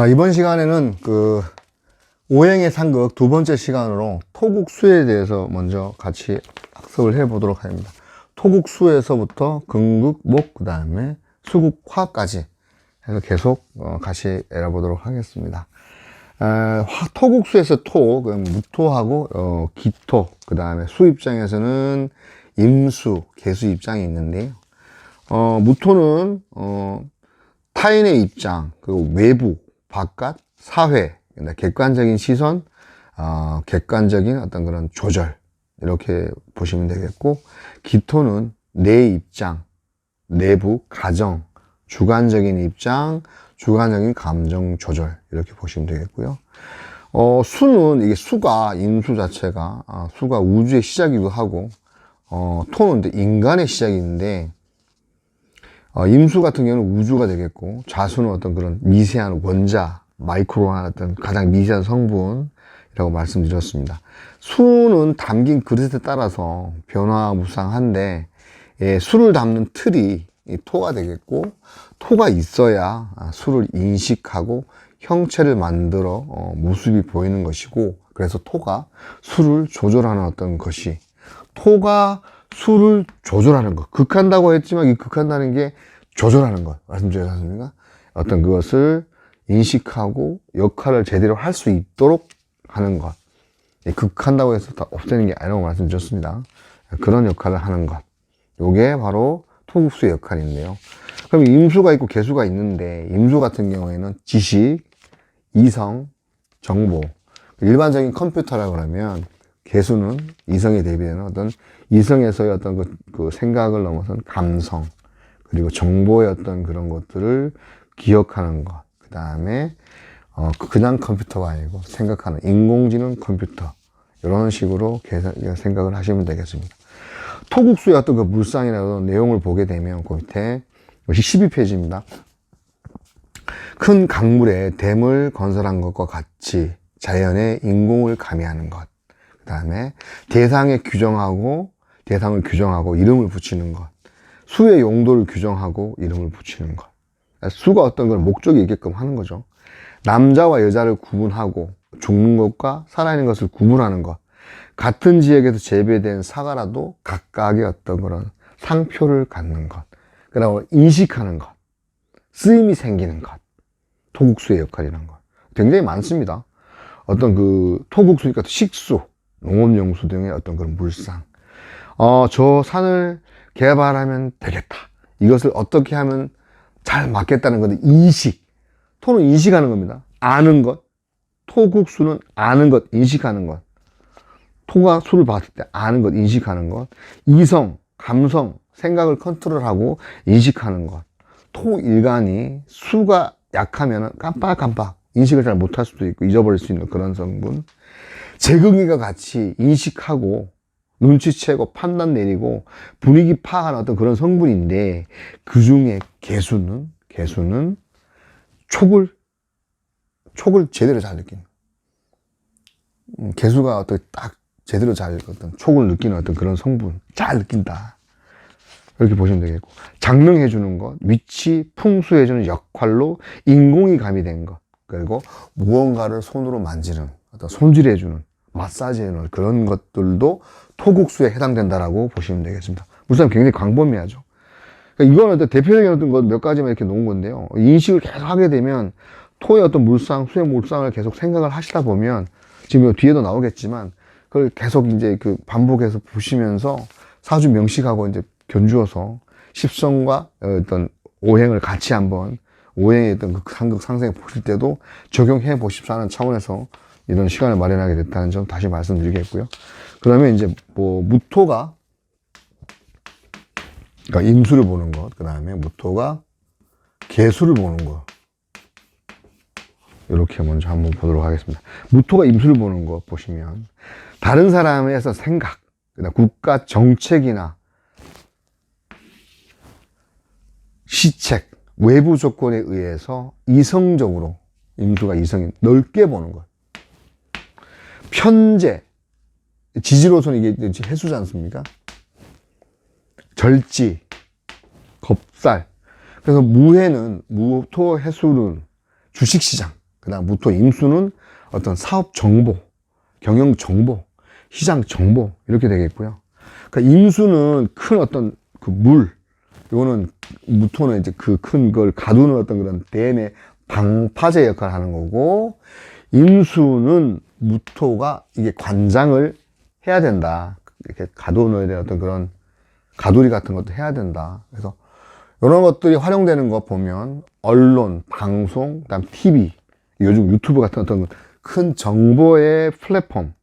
이번 시간에는 오행의 상극 두 번째 시간으로 토국수에 대해서 먼저 같이 학습을 해 보도록 합니다. 토국수에서부터 금극, 목, 그 다음에 수국, 화까지 해서 계속 같이 알아보도록 하겠습니다. 토국수에서 무토하고 기토, 그 다음에 수 입장에서는 임수, 계수 입장이 있는데요. 무토는 타인의 입장, 그리고 외부, 바깥, 사회, 객관적인 시선, 객관적인 어떤 그런 조절, 이렇게 보시면 되겠고, 기토는 내 입장, 내부, 가정, 주관적인 입장, 주관적인 감정 조절, 이렇게 보시면 되겠고요. 수는, 이게 수가, 임수 자체가, 수가 우주의 시작이기도 하고, 토는 인간의 시작인데, 임수 같은 경우는 우주가 되겠고, 자수는 어떤 그런 미세한 원자, 마이크로한 어떤 가장 미세한 성분이라고 말씀드렸습니다. 수는 담긴 그릇에 따라서 변화무쌍한데, 수를 담는 틀이 토가 되겠고, 토가 있어야 수를 인식하고 형체를 만들어 모습이 보이는 것이고, 그래서 토가 수를 조절하는 어떤 것이, 토가 수를 조절하는 것, 극한다고 했지만 이 극한다는 게 조절하는 것 말씀드렸지 않습니까? 어떤 그것을 인식하고 역할을 제대로 할 수 있도록 하는 것, 극한다고 해서 다 없애는 게 아니라고 말씀드렸습니다. 그런 역할을 하는 것, 요게 바로 토국수의 역할인데요. 그럼 임수가 있고 계수가 있는데, 임수 같은 경우에는 지식, 이성, 정보, 일반적인 컴퓨터라고 하면, 계수는 이성에 대비되는 어떤 이성에서의 어떤 그 생각을 넘어선 감성, 그리고 정보의 어떤 그런 것들을 기억하는 것, 그 다음에 그냥 컴퓨터가 아니고 생각하는 인공지능 컴퓨터, 이런 식으로 생각을 하시면 되겠습니다. 토국수의 어떤 그 물상이나 내용을 보게 되면 그 밑에 12페이지입니다. 큰 강물에 댐을 건설한 것과 같이 자연의 인공을 가미하는 것, 그 다음에 대상을 규정하고 이름을 붙이는 것, 수의 용도를 규정하고 이름을 붙이는 것, 수가 어떤 걸 목적이 있게끔 하는 거죠. 남자와 여자를 구분하고 죽는 것과 살아있는 것을 구분하는 것, 같은 지역에서 재배된 사과라도 각각의 어떤 그런 상표를 갖는 것, 그다음에 인식하는 것, 쓰임이 생기는 것, 토국수의 역할이라는 것 굉장히 많습니다. 어떤 토국수니까 식수, 농업용수 등의 어떤 그런 물상, 저 산을 개발하면 되겠다, 이것을 어떻게 하면 잘 맞겠다는 건데, 인식, 토는 인식하는 겁니다. 아는 것, 토국수는 아는 것, 인식하는 것, 토가 수를 봤을 때 아는 것, 인식하는 것, 이성, 감성, 생각을 컨트롤하고 인식하는 것, 토일간이 수가 약하면 깜빡깜빡 인식을 잘 못할 수도 있고 잊어버릴 수 있는 그런 성분, 재경이가 같이 인식하고 눈치채고 판단 내리고 분위기 파악하는 어떤 그런 성분인데, 그 중에 계수는 촉을 제대로 잘 느끼는, 계수가 어떤 딱 제대로 잘 어떤 촉을 느끼는 어떤 그런 성분, 잘 느낀다, 이렇게 보시면 되겠고, 장명해 주는 것, 위치, 풍수해 주는 역할로 인공이 가미된 것, 그리고 무언가를 손으로 만지는, 어떤 손질해 주는, 마사지해 주는 그런 것들도 토국수에 해당된다라고 보시면 되겠습니다. 물론 굉장히 광범위하죠. 그러니까 이거는 어떤 대표적인 어떤 것 몇 가지만 이렇게 놓은 건데요. 인식을 계속 하게 되면 토의 어떤 물상, 수의 물상을 계속 생각을 하시다 보면, 지금 뒤에도 나오겠지만, 그걸 계속 이제 반복해서 보시면서 사주 명식하고 이제 견주어서 십성과 어떤 오행을 같이 한번, 오행의 어떤 그 상극 상생에 보실 때도 적용해 보십시오 하는 차원에서 이런 시간을 마련하게 됐다는 점 다시 말씀드리겠고요. 그 다음에 이제 무토가, 그러니까 임수를 보는 것, 그 다음에 무토가 계수를 보는 것, 이렇게 먼저 한번 보도록 하겠습니다. 무토가 임수를 보는 것 보시면, 다른 사람에서 생각, 그다음 국가 정책이나 시책, 외부 조건에 의해서 이성적으로, 임수가 이성이 넓게 보는 것, 편재, 지지로서는 이게 해수지 않습니까? 절지, 겁살. 그래서 무해는, 무토 해수는 주식시장, 그 다음 무토 임수는 어떤 사업 정보, 경영 정보, 시장 정보, 이렇게 되겠고요. 그러니까 임수는 큰 어떤 그 물, 이거는 무토는 이제 그 큰 걸 가두는 어떤 그런 댐의 방파제 역할을 하는 거고, 임수는 무토가 이게 관장을 해야 된다. 이렇게 가둬놓아야 되는 어떤 그런 가두리 같은 것도 해야 된다. 그래서 이런 것들이 활용되는 거 보면 언론, 방송, 그다음 TV, 요즘 유튜브 같은 어떤 큰 정보의 플랫폼,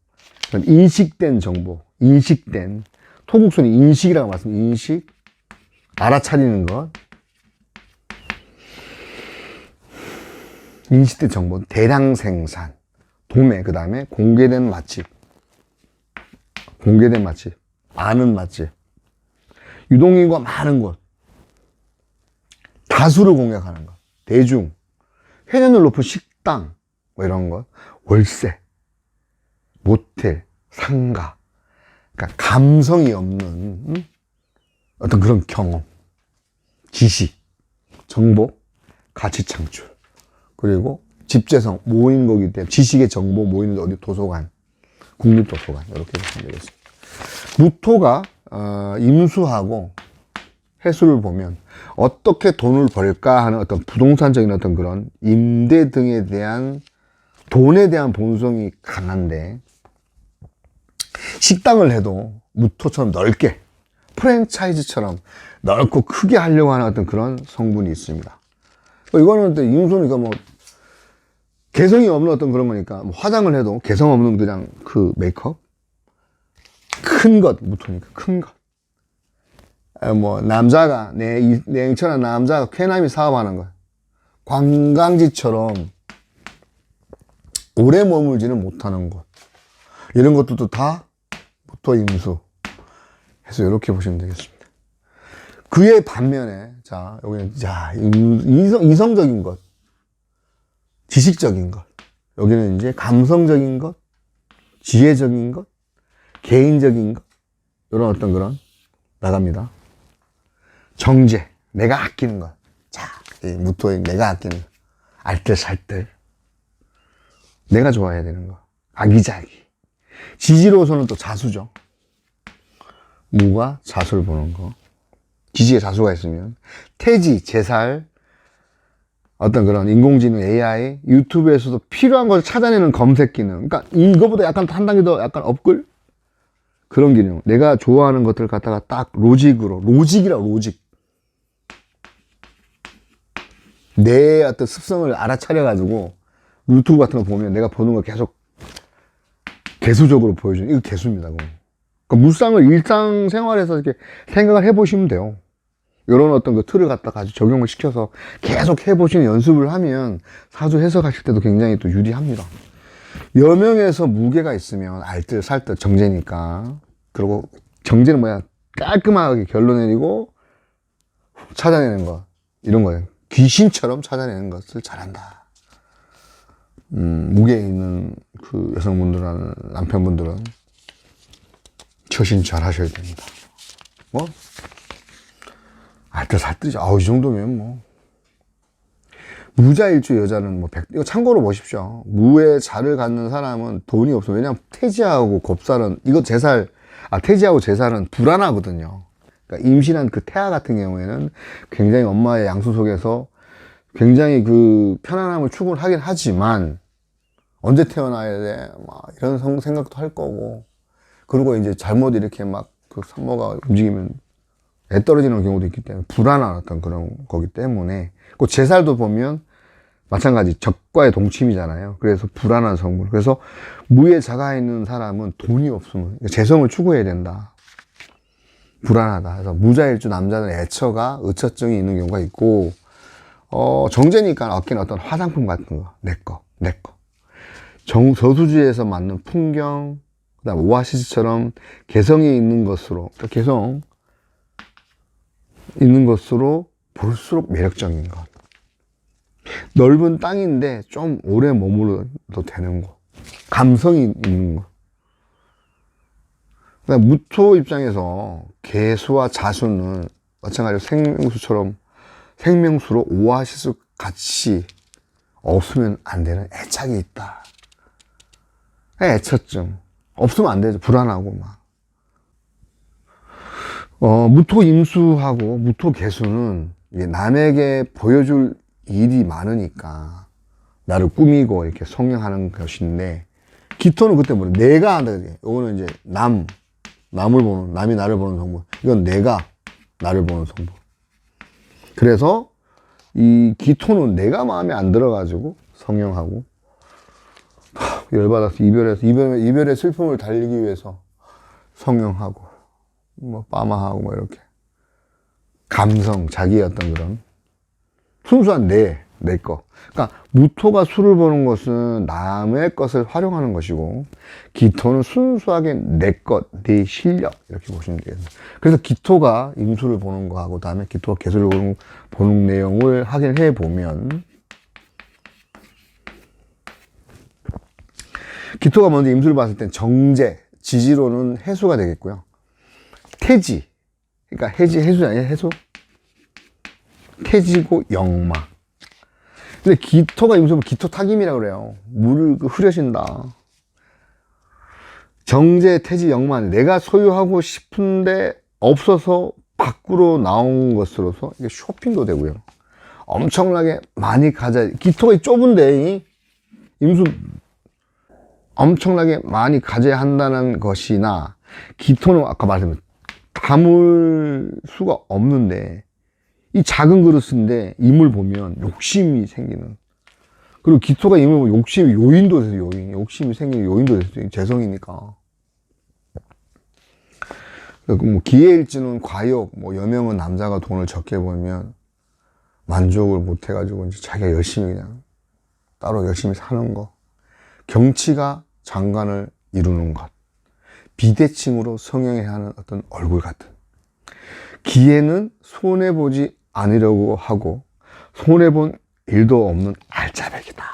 인식된 정보, 인식된 토국순이 인식이라고 말씀드립니다. 인식, 알아차리는 것, 인식된 정보, 대량 생산, 도매, 그 다음에 공개된 맛집, 공개된 맛집, 아는 맛집, 유동인구가 많은 곳, 다수를 공략하는 것, 대중, 회전율 높은 식당, 뭐 이런 것, 월세, 모텔, 상가, 그러니까 감성이 없는 어떤 그런 경험, 지식, 정보, 가치 창출, 그리고 집재성 모인 거기 때문에 지식의 정보 모이는 어디 도서관, 국립도서관 이렇게 보시면 되겠습니다. 무토가 임수하고 해수를 보면 어떻게 돈을 벌까 하는 어떤 부동산적인 어떤 그런 임대 등에 대한 돈에 대한 본성이 강한데, 식당을 해도 무토처럼 넓게 프랜차이즈처럼 넓고 크게 하려고 하는 어떤 그런 성분이 있습니다. 이거는 또 임수니까 뭐 개성이 없는 어떤 그런 거니까, 뭐 화장을 해도 개성 없는 그냥 그 메이크업, 큰 것, 무토니까 큰 것. 뭐 남자가 냉철한 남자가 쾌남이 사업하는 거, 관광지처럼 오래 머물지는 못하는 곳, 이런 것들도 다 무토 임수 해서 이렇게 보시면 되겠습니다. 그의 반면에 자 여기는 자 이성적인 것, 지식적인 것, 여기는 이제 감성적인 것, 지혜적인 것, 개인적인 것, 이런 어떤 그런 나갑니다. 정제, 내가 아끼는 것. 자, 무토의 내가 아끼는 것. 알뜰살뜰. 내가 좋아해야 되는 거. 아기자기. 지지로서는 또 자수죠. 무가 자수를 보는 거. 지지에 자수가 있으면 태지, 제살, 어떤 그런 인공지능 AI, 유튜브에서도 필요한 것을 찾아내는 검색 기능. 그러니까 이거보다 약간 한 단계 더 약간 업글? 그런 기능. 내가 좋아하는 것들을 갖다가 딱 로직이라고, 로직. 내 어떤 습성을 알아차려가지고 유튜브 같은 거 보면 내가 보는 걸 계속 개수적으로 보여주는, 이거 개수입니다. 그러니까 무쌍을 일상생활에서 이렇게 생각을 해보시면 돼요. 이런 어떤 그 틀을 갖다가 아주 적용을 시켜서 계속 해보시는 연습을 하면 사주 해석하실 때도 굉장히 또 유리합니다. 여명에서 무게가 있으면 알뜰살뜰 정제니까. 그리고 정제는 뭐야? 깔끔하게 결론 내리고 찾아내는 거, 이런 거예요. 귀신처럼 찾아내는 것을 잘한다. 무게에 있는 그 여성분들은, 남편분들은 처신 잘 하셔야 됩니다. 뭐 알뜰살뜰이죠. 이 정도면 뭐. 무자일주 여자는 뭐 이거 참고로 보십시오. 무의 자를 갖는 사람은 돈이 없어. 왜냐면 태지하고 겁살은, 이거 제살, 태지하고 제살은 불안하거든요. 그러니까 임신한 그 태아 같은 경우에는 굉장히 엄마의 양수 속에서 굉장히 그 편안함을 추구하긴 하지만, 언제 태어나야 돼? 막 이런 생각도 할 거고, 그리고 이제 잘못 이렇게 막 그 산모가 움직이면 애 떨어지는 경우도 있기 때문에 불안한 어떤 그런 거기 때문에, 그 제살도 보면 마찬가지 적과의 동침이잖아요. 그래서 불안한 성분. 그래서 무에 자가 있는 사람은 돈이 없으면 재성을 추구해야 된다. 불안하다. 그래서 무자일주 남자는 애처가, 의처증이 있는 경우가 있고, 정제니까 아끼는 어떤 화장품 같은 거, 내 거. 저수지에서 맞는 풍경, 그 다음 오아시스처럼 개성이 있는 것으로, 개성 있는 것으로 볼수록 매력적인 것. 넓은 땅인데 좀 오래 머물러도 되는 곳. 감성이 있는 곳. 그다음 무토 입장에서 개수와 자수는 마찬가지로 생명수처럼 생명수로 오아시스 같이 없으면 안 되는 애착이 있다. 애처증. 없으면 안 되죠. 불안하고 막. 무토 임수하고 무토 개수는 남에게 보여줄 일이 많으니까 나를 꾸미고 이렇게 성형하는 것인데, 기토는 그때 뭐래? 내가 한다. 이거는 이제 남을 보는, 남이 나를 보는 성분. 이건 내가 나를 보는 성분. 그래서 이 기토는 내가 마음에 안 들어가지고 성형하고, 열받아서 이별의 슬픔을 달리기 위해서 성형하고, 뭐 빠마하고 뭐 이렇게 감성, 자기의 어떤 그런 순수한 내 거. 그러니까 무토가 수를 보는 것은 남의 것을 활용하는 것이고, 기토는 순수하게 내 것, 내 실력, 이렇게 보시면 되겠습니다. 그래서 기토가 임수를 보는 거하고, 다음에 기토가 개수를 보는 내용을 확인해 보면, 기토가 먼저 임수를 봤을 땐 정제, 지지로는 해수가 되겠고요. 태지, 그러니까 해수가 아니라 해수? 태지고 역마. 근데 기토가 임수면 기토탁임이라고 그래요. 물을 흐려진다. 정제, 태지, 역마. 내가 소유하고 싶은데 없어서 밖으로 나온 것으로서 이게 쇼핑도 되고요. 엄청나게 많이 기토가 좁은데, 임수 엄청나게 많이 가져야 한다는 것이나, 기토는 아까 말했지만 담을 수가 없는데, 이 작은 그릇인데 임을 보면 욕심이 생기는. 그리고 기토가 임을 보면 욕심이 요인도 돼서 욕심이 생기는 요인도 돼서 재성이니까. 뭐 기회일지는 과욕, 뭐 여명은 남자가 돈을 적게 벌면 만족을 못 해가지고 이제 자기가 열심히 그냥 따로 열심히 사는 거. 경치가 장관을 이루는 것. 비대칭으로 성형해야 하는 어떤 얼굴 같은. 기회는 손해보지 않으려고 하고 손해본 일도 없는 알짜배기다.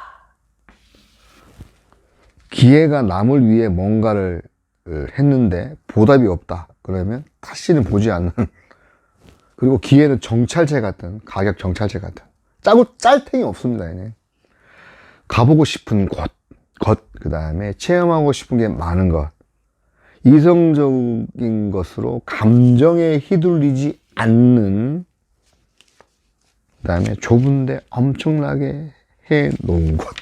기회가 남을 위해 뭔가를 했는데 보답이 없다. 그러면 다시는 보지 않는. 그리고 기회는 정찰제 같은, 가격 정찰제 같은. 짤탱이 없습니다. 얘네. 가보고 싶은 그 다음에 체험하고 싶은 게 많은 것. 이성적인 것으로 감정에 휘둘리지 않는, 그 다음에 좁은데 엄청나게 해놓은 것.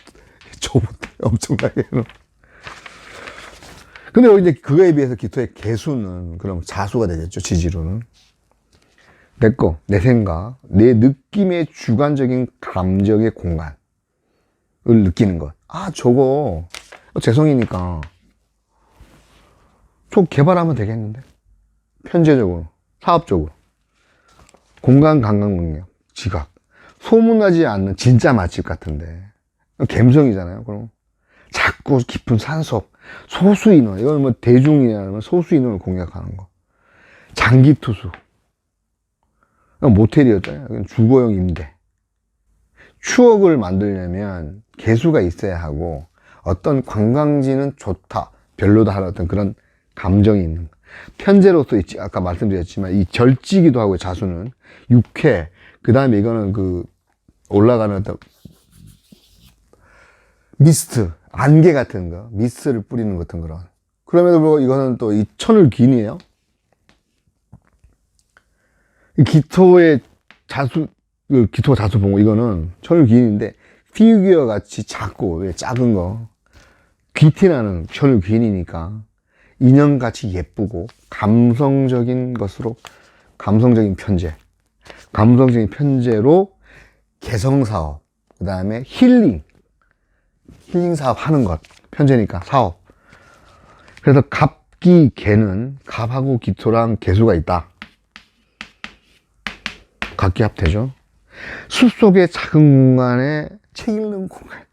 좁은데 엄청나게 해놓은. 근데 이제 그거에 비해서 기토의 개수는 그럼 자수가 되겠죠. 지지로는. 내 생각, 내 느낌의 주관적인 감정의 공간을 느끼는 것. 저거 재성이니까 저 개발하면 되겠는데? 편제적으로, 사업적으로. 공간 감각 능력, 지각. 소문나지 않는 진짜 맛집 같은데. 갬성이잖아요. 그럼 자꾸 깊은 산속, 소수인원, 이건 뭐 대중이냐면 소수인원을 공략하는 거. 장기투수. 모텔이었잖아요. 주거용 임대. 추억을 만들려면 개수가 있어야 하고, 어떤 관광지는 좋다, 별로다 하는 어떤 그런 감정이 있는 거. 편제로서 있지, 아까 말씀드렸지만 이 절지기도 하고, 자수는 육회, 그 다음에 이거는 올라가는 어떤 미스트, 안개 같은 거, 미스트를 뿌리는 같은 그런. 그럼에도 불구하고 이거는 또 이 천을귀인이에요. 기토의 자수, 기토가 자수 본거, 이거는 천을귀인인데 피규어 같이 작고 작은 거, 귀티나는 천을귀인이니까 인형같이 예쁘고 감성적인 것으로, 감성적인 편제로 개성사업, 그 다음에 힐링 사업 하는 것. 편제니까 사업. 그래서 갑기 개는 갑하고 기토랑 개수가 있다. 갑기합 되죠. 숲속의 작은 공간에 책 읽는 공간.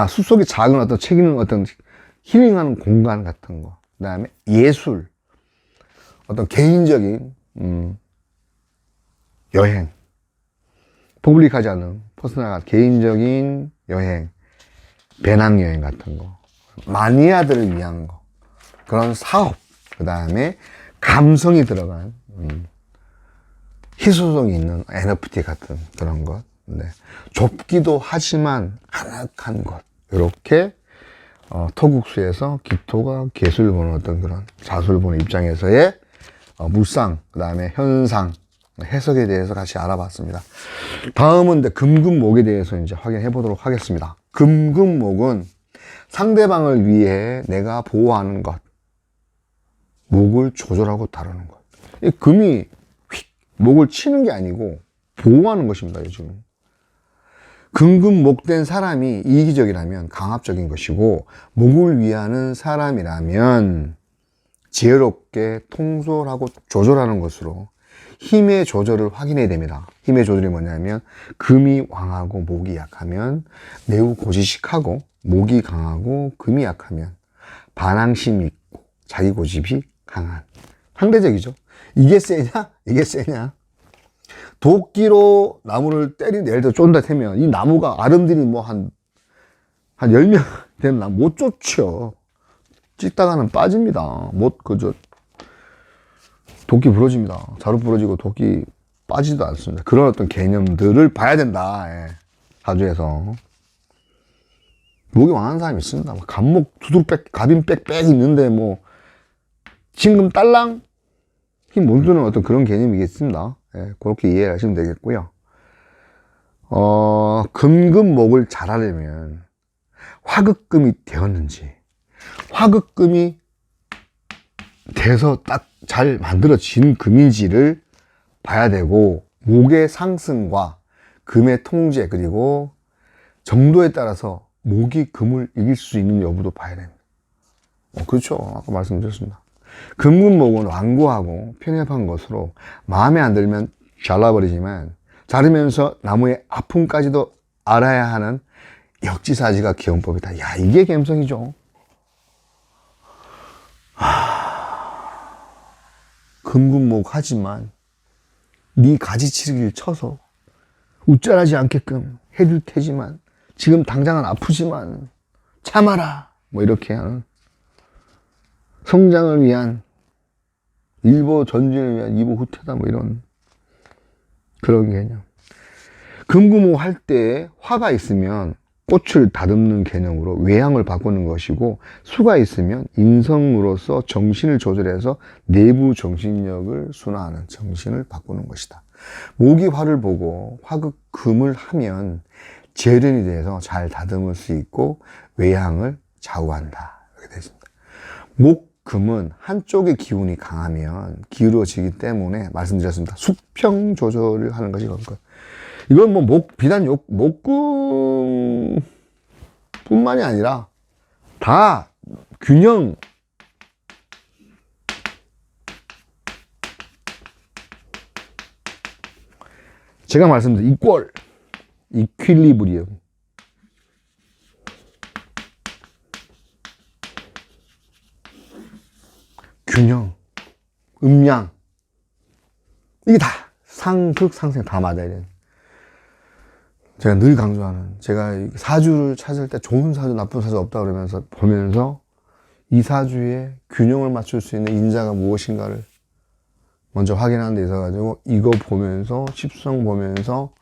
숲속의 작은 어떤 책 읽는 어떤 힐링하는 공간 같은 거. 그 다음에 예술. 어떤 개인적인, 여행. 퍼블릭하지 않은 퍼스널한 개인적인 여행. 배낭여행 같은 거. 마니아들을 위한 거. 그런 사업. 그 다음에 감성이 들어간, 희소성이 있는 NFT 같은 그런 것. 네. 좁기도 하지만 아늑한 곳. 이렇게 토국수에서 기토가 개수를 보는 어떤 그런 자수를 보는 입장에서의 물상, 그 다음에 현상, 해석에 대해서 같이 알아봤습니다. 다음은 금금목에 대해서 이제 확인해 보도록 하겠습니다. 금금목은 상대방을 위해 내가 보호하는 것, 목을 조절하고 다루는 것. 이 금이 휙 목을 치는 게 아니고 보호하는 것입니다. 요즘 금금목된 사람이 이기적이라면 강압적인 것이고, 목을 위하는 사람이라면 지혜롭게 통솔하고 조절하는 것으로 힘의 조절을 확인해야 됩니다. 힘의 조절이 뭐냐면, 금이 왕하고 목이 약하면 매우 고지식하고, 목이 강하고 금이 약하면 반항심이 있고 자기 고집이 강한, 상대적이죠. 이게 세냐 이게 세냐. 도끼로 나무를 때리는데, 예를 들어 쫀다 태면 이 나무가 아름드리 뭐 한 10명 되는 나무 못 쫓죠. 찍다가는 빠집니다. 도끼 부러집니다. 자루 부러지고 도끼 빠지지도 않습니다. 그런 어떤 개념들을 봐야 된다. 예. 사주에서 목이 왕한 사람이 있습니다. 갑목 두둑백 갑인빽빽 있는데 뭐 진금 딸랑 힘 못 주는 어떤 그런 개념이겠습니다. 예, 그렇게 이해하시면 되겠고요. 금금목을 잘하려면 화극금이 되었는지, 화극금이 돼서 딱 잘 만들어진 금인지를 봐야 되고, 목의 상승과 금의 통제, 그리고 정도에 따라서 목이 금을 이길 수 있는 여부도 봐야 됩니다. 그렇죠. 아까 말씀드렸습니다. 금금목은 완고하고 편협한 것으로 마음에 안 들면 잘라버리지만, 자르면서 나무의 아픔까지도 알아야 하는 역지사지가 기원법이다. 야, 이게 갬성이죠. 금금목 하지만 네 가지치기를 쳐서 웃잘하지 않게끔 해줄 테지만, 지금 당장은 아프지만 참아라, 뭐 이렇게 하는, 성장을 위한, 일보 전진을 위한 이보 후퇴다, 뭐 이런 그런 개념. 금금목 할 때 화가 있으면 꽃을 다듬는 개념으로 외양을 바꾸는 것이고, 수가 있으면 인성으로서 정신을 조절해서 내부 정신력을 순화하는, 정신을 바꾸는 것이다. 목이 화를 보고 화극금을 하면 재련이 돼서 잘 다듬을 수 있고 외양을 좌우한다. 이렇게 되어 있습니다. 목금은 한쪽의 기운이 강하면 기울어지기 때문에 말씀드렸습니다. 수평 조절을 하는 것이 그런. 이건 뭐 비단 목금 뿐만이 아니라 다 균형, 제가 말씀드린 이퀄, 이퀄리브리엄, 균형, 음양, 이게 다 상극 상생 다 맞아야 돼요. 제가 늘 강조하는, 제가 사주를 찾을 때 좋은 사주, 나쁜 사주 없다 그러면서 보면서 이 사주에 균형을 맞출 수 있는 인자가 무엇인가를 먼저 확인하는 데 있어가지고, 이거 보면서, 십성 보면서,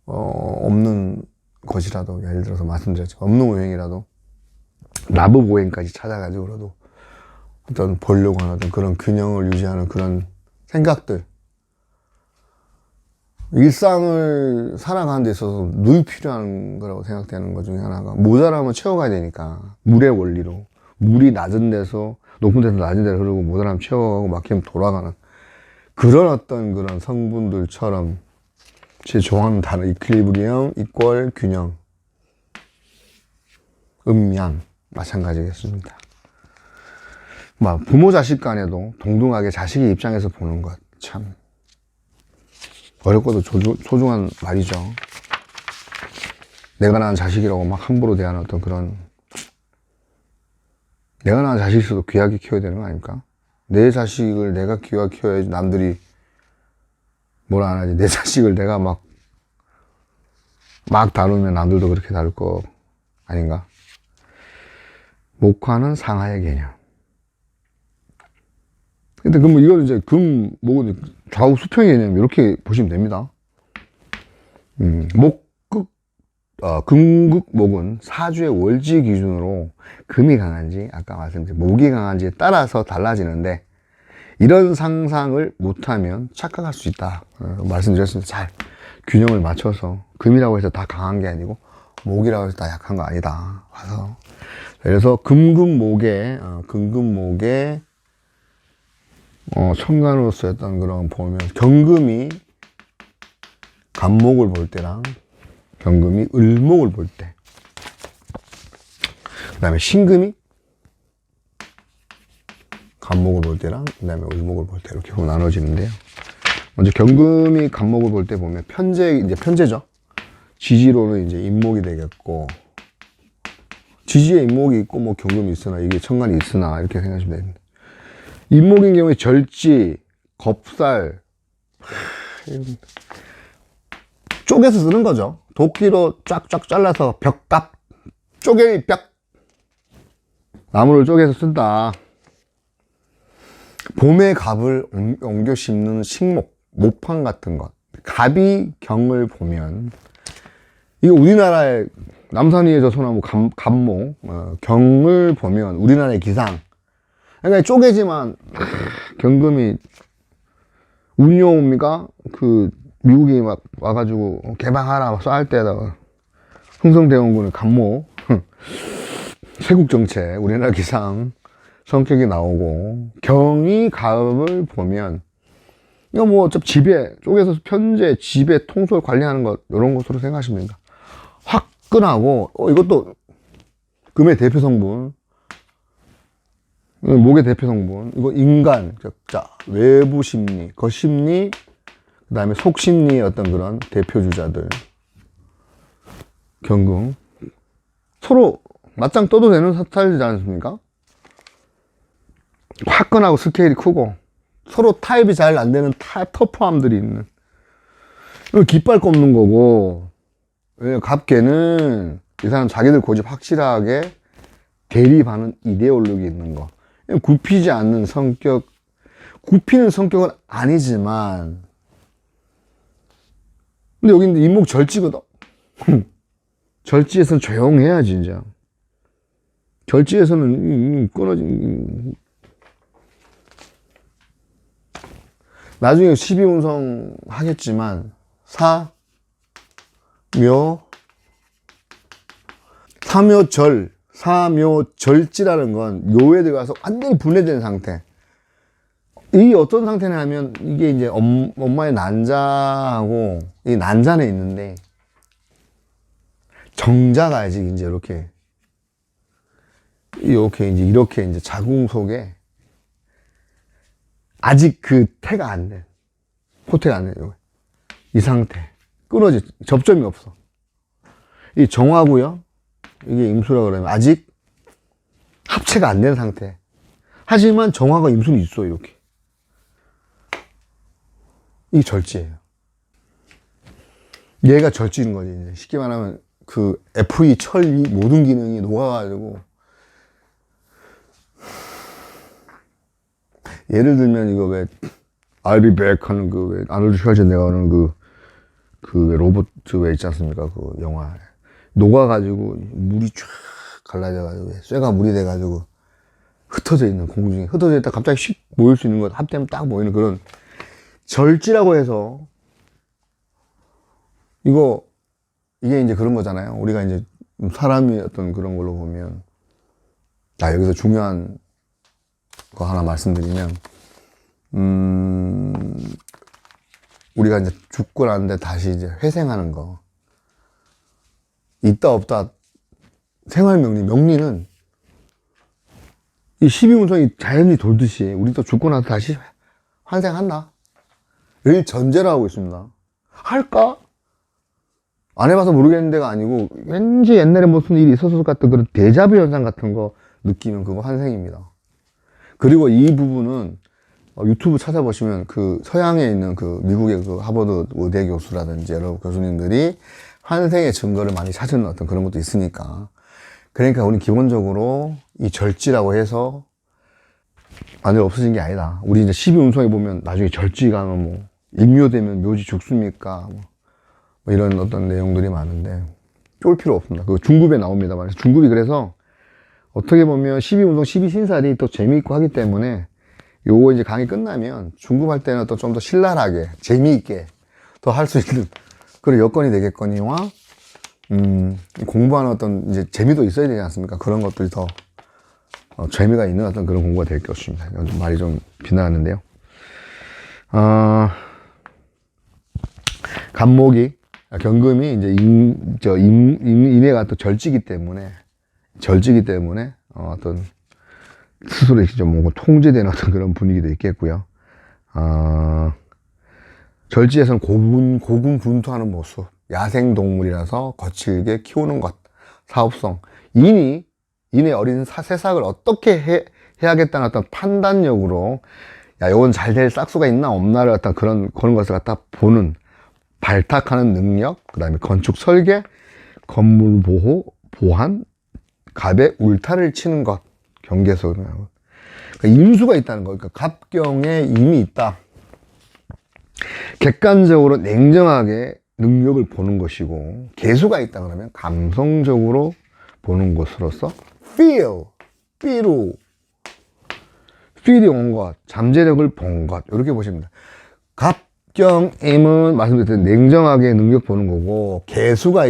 없는 것이라도, 예를 들어서 말씀드렸죠. 없는 오행이라도, 나부 오행까지 찾아가지고라도 어떤 보려고 하는 어떤 그런 균형을 유지하는 그런 생각들, 일상을 살아가는 데 있어서 늘 필요한 거라고 생각되는 것 중에 하나가, 모자라면 채워가야 되니까, 물의 원리로. 물이 낮은 데서, 높은 데서 낮은 데로 흐르고, 모자라면 채워가고, 막히면 돌아가는 그런 어떤 그런 성분들처럼, 제 좋아하는 단어, 이퀄리브리엄, 이퀄, 균형, 음양, 마찬가지겠습니다. 부모 자식 간에도 동등하게 자식의 입장에서 보는 것, 참 어렵고도 소중한 말이죠. 내가 낳은 자식이라고 막 함부로 대하는 어떤 그런, 내가 낳은 자식이 있어도 귀하게 키워야 되는 거 아닙니까? 내 자식을 내가 귀하게 키워야지 남들이 뭐라 안 하지. 내 자식을 내가 막 다루면 남들도 그렇게 다룰 거 아닌가? 목화는 상하의 개념. 근데 이거는 이제 목은 좌우 수평의 개념, 이렇게 보시면 됩니다. 금극목은 사주의 월지 기준으로 금이 강한지 아까 말씀드린 목이 강한지에 따라서 달라지는데, 이런 상상을 못하면 착각할 수 있다 말씀드렸습니다. 잘 균형을 맞춰서, 금이라고 해서 다 강한 게 아니고 목이라고 해서 다 약한 거 아니다 와서, 그래서 금금목에 천간으로서 했던 그런 보면, 경금이 간목을 볼 때랑 경금이 을목을 볼 때, 그 다음에 신금이 간목을 볼 때랑 그 다음에 을목을 볼 때, 이렇게 나눠지는데요. 먼저 경금이 간목을 볼 때 보면 편제죠. 지지로는 이제 임목이 되겠고, 지지에 임목이 있고 뭐 경금이 있으나, 이게 천간이 있으나, 이렇게 생각하시면 됩니다. 임목인 경우에 절지, 겁살, 쪼개서 쓰는 거죠. 도끼로 쫙쫙 잘라서 벽갑, 쪼개기 벽, 나무를 쪼개서 쓴다. 봄에 갑을 옮겨 심는 식목, 모판 같은 것, 갑이 경을 보면, 이거 우리나라의 남산위에서 소나무 갑목, 경을 보면 우리나라의 기상. 그러니까 쪼개지만 경금이 운용입니까? 그 미국이 막 와가지고 개방하라 막 쏴할 때다가 흥성대원군의 갑목 세국정책, 우리나라 기상 성격이 나오고, 경이 갑을 보면 이거 뭐 어차피 지배 쪼개서 편제, 지배, 통솔 관리하는 것, 이런 것으로 생각하시면 됩니다. 화끈하고, 이것도 금의 대표 성분, 목의 대표 성분, 이거 인간, 자, 외부 심리, 겉심리, 그 다음에 속심리의 어떤 그런 대표 주자들, 경금. 서로 맞짱 떠도 되는 스타일이지 않습니까? 화끈하고 스케일이 크고, 서로 타입이 잘 안 되는 터프함들이 있는. 이거 깃발 꼽는 거고, 갑계는 이 사람 자기들 고집 확실하게 대립하는 이데올로기 있는 거. 굽히지 않는 성격, 굽히는 성격은 아니지만, 근데 여기 임목 절지거든. 절지에서는 조용해야 진짜. 절지에서는 끊어진. 나중에 12운성 하겠지만, 사묘절지라는 건 묘에 들어가서 완전히 분해된 상태. 이 어떤 상태냐 하면, 이게 이제 엄마의 난자하고, 이 난자는 있는데, 정자가 아직 이제 이렇게 이제 자궁 속에 아직 그 태가 안 돼. 포태가 안 돼. 이 상태. 끊어지, 접점이 없어. 이 정화고요. 이게 임수라 그러면 아직 합체가 안 된 상태. 하지만 정화가 임수는 있어, 이렇게. 이게 절지예요. 얘가 절지인 거지, 이제. 쉽게 말하면 그 FE, 철이 모든 기능이 녹아가지고. 예를 들면 이거 왜 I'll be back 하는 그 왜 아놀드 슈왈제네거 하는 그 왜 로봇 왜 있지 않습니까? 그 영화 녹아가지고 물이 쫙 갈라져가지고 쇠가 물이 돼가지고 흩어져 있는 공중에 흩어져 있다 갑자기 휙 모일 수 있는 것 합되면 딱 모이는 그런 절지라고 해서 이게 이제 그런 거잖아요. 우리가 이제 사람이 어떤 그런 걸로 보면 여기서 중요한 거 하나 말씀드리면 우리가 이제 죽고 나는데 다시 이제 회생하는 거 있다 없다 생활명리는 이 12운성이 자연히 돌듯이 우리도 죽고 나서 다시 환생한다 를 전제로 하고 있습니다. 할까? 안 해봐서 모르겠는데가 아니고 왠지 옛날에 무슨 일이 있었을 것 같은 그런 데자뷰 현상 같은 거 느끼면 그거 환생입니다. 그리고 이 부분은 유튜브 찾아보시면 그 서양에 있는 그 미국의 그 하버드 의대 교수라든지 여러 교수님들이 환생의 증거를 많이 찾은 어떤 그런 것도 있으니까. 그러니까 우리 기본적으로 이 절지라고 해서 완전히 없어진 게 아니다. 우리 이제 12운성에 보면 나중에 절지가 뭐 임묘되면 묘지 죽습니까? 뭐 뭐 이런 어떤 내용들이 많은데 쫄 필요 없습니다. 그 중급에 나옵니다만 중급이 그래서 어떻게 보면 12운동 12신살이 또 재미있고 하기 때문에 요거 이제 강의 끝나면 중급할 때는 또 좀 더 신랄하게 재미있게 더 할 수 있는 그런 여건이 되겠거니와 공부하는 어떤 이제 재미도 있어야 되지 않습니까? 그런 것들이 더 재미가 있는 어떤 그런 공부가 될 것입니다. 말이 좀 빗나갔는데요. 간목이 경금이 이제 인해가 또 절지기 때문에 어떤 스스로 좀 뭔가 통제되는 어떤 그런 분위기도 있겠고요. 절지에서는 고군분투하는 모습, 야생동물이라서 거칠게 키우는 것, 사업성, 인의 어린 새싹을 어떻게 해야겠다는 어떤 판단력으로, 야, 요건 잘 될 싹수가 있나 없나를 어떤 그런 것을 갖다 보는, 발탁하는 능력, 그 다음에 건축 설계, 건물 보호, 보안, 갑의 울타리를 치는 것, 경계에서. 그러니까 임수가 있다는 거. 그러니까 갑경에 임이 있다. 객관적으로 냉정하게 능력을 보는 것이고, 개수가 있다 그러면 감성적으로 보는 것으로서 feel이 온 것, 잠재력을 본 것, 이렇게 보시면 됩니다. 갑경임은 말씀드렸듯이 냉정하게 능력 보는 거고, 개수가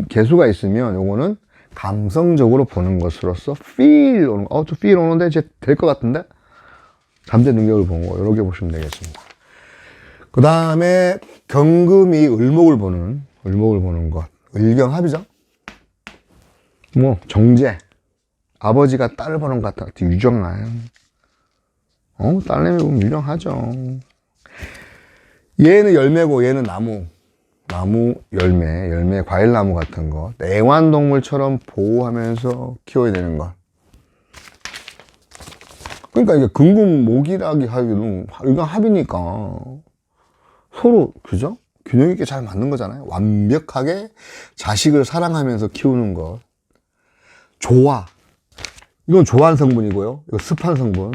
개수가 있으면 요거는 감성적으로 보는 것으로서 feel 오는 거. 저 feel 오는데 이제 될 것 같은데? 잠재 능력을 보는 거, 이렇게 보시면 되겠습니다. 그 다음에 경금이 을목을 보는 것. 을경합이죠? 뭐, 정제. 아버지가 딸을 보는 것 같아. 유정아요. 딸내미 보면 유정하죠. 얘는 열매고 얘는 나무 열매, 과일나무 같은 거. 애완동물처럼 보호하면서 키워야 되는 것. 그러니까 이게 금금목이라기 하기는 이건 합이니까 서로 그죠? 균형 있게 잘 맞는 거잖아요. 완벽하게 자식을 사랑하면서 키우는 것. 조화. 이건 조한 성분이고요. 이거 습한 성분.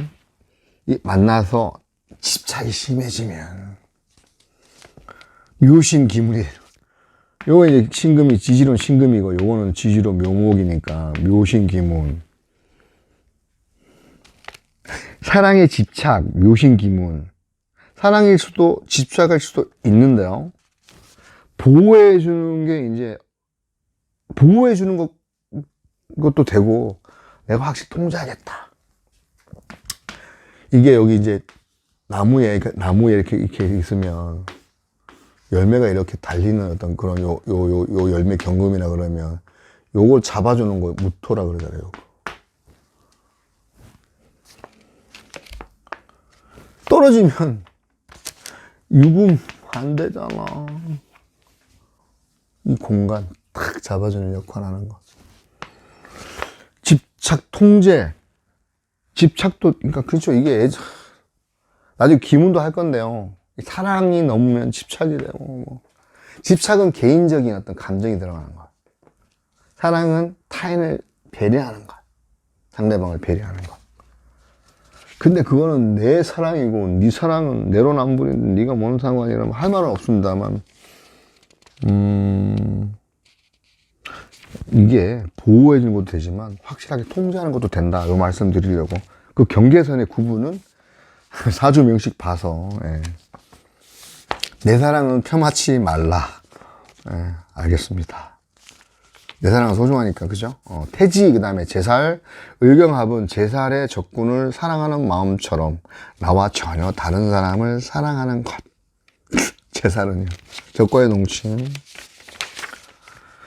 만나서 집착이 심해지면 묘신기물이. 요거 이제 신금이 지지론 신금이고 요거는 지지론 묘목이니까 묘신기문. 사랑의 집착, 묘신기문. 사랑일 수도 집착할 수도 있는데요. 보호해주는 게 이제 보호해주는 것도 되고 내가 확실히 통제하겠다. 이게 여기 이제 나무에 이렇게 있으면 열매가 이렇게 달리는 어떤 그런 요 열매 경금이라 그러면 요걸 잡아주는 거 무토라 그러잖아요. 떨어지면 유금 안 되잖아. 이 공간 탁 잡아주는 역할 하는 거. 집착 통제. 집착도, 그러니까 그렇죠. 이게 나중에 기문도 할 건데요. 사랑이 넘으면 집착이 되고, 뭐. 집착은 개인적인 어떤 감정이 들어가는 것. 사랑은 타인을 배려하는 것. 상대방을 배려하는 것. 근데 그거는 내 사랑이고, 네 사랑은 내로남불인데, 네가 뭔 상관이라면 할 말은 없습니다만, 이게 보호해주는 것도 되지만, 확실하게 통제하는 것도 된다. 요 말씀 드리려고. 그 경계선의 구분은 사주 명식 봐서, 예. 내 사랑은 폄하치 말라. 예, 알겠습니다. 내 사랑은 소중하니까, 그죠? 태지, 그 다음에 제살, 을경합은 제살의 적군을 사랑하는 마음처럼 나와 전혀 다른 사람을 사랑하는 것. 제살은요. 적과의 농침.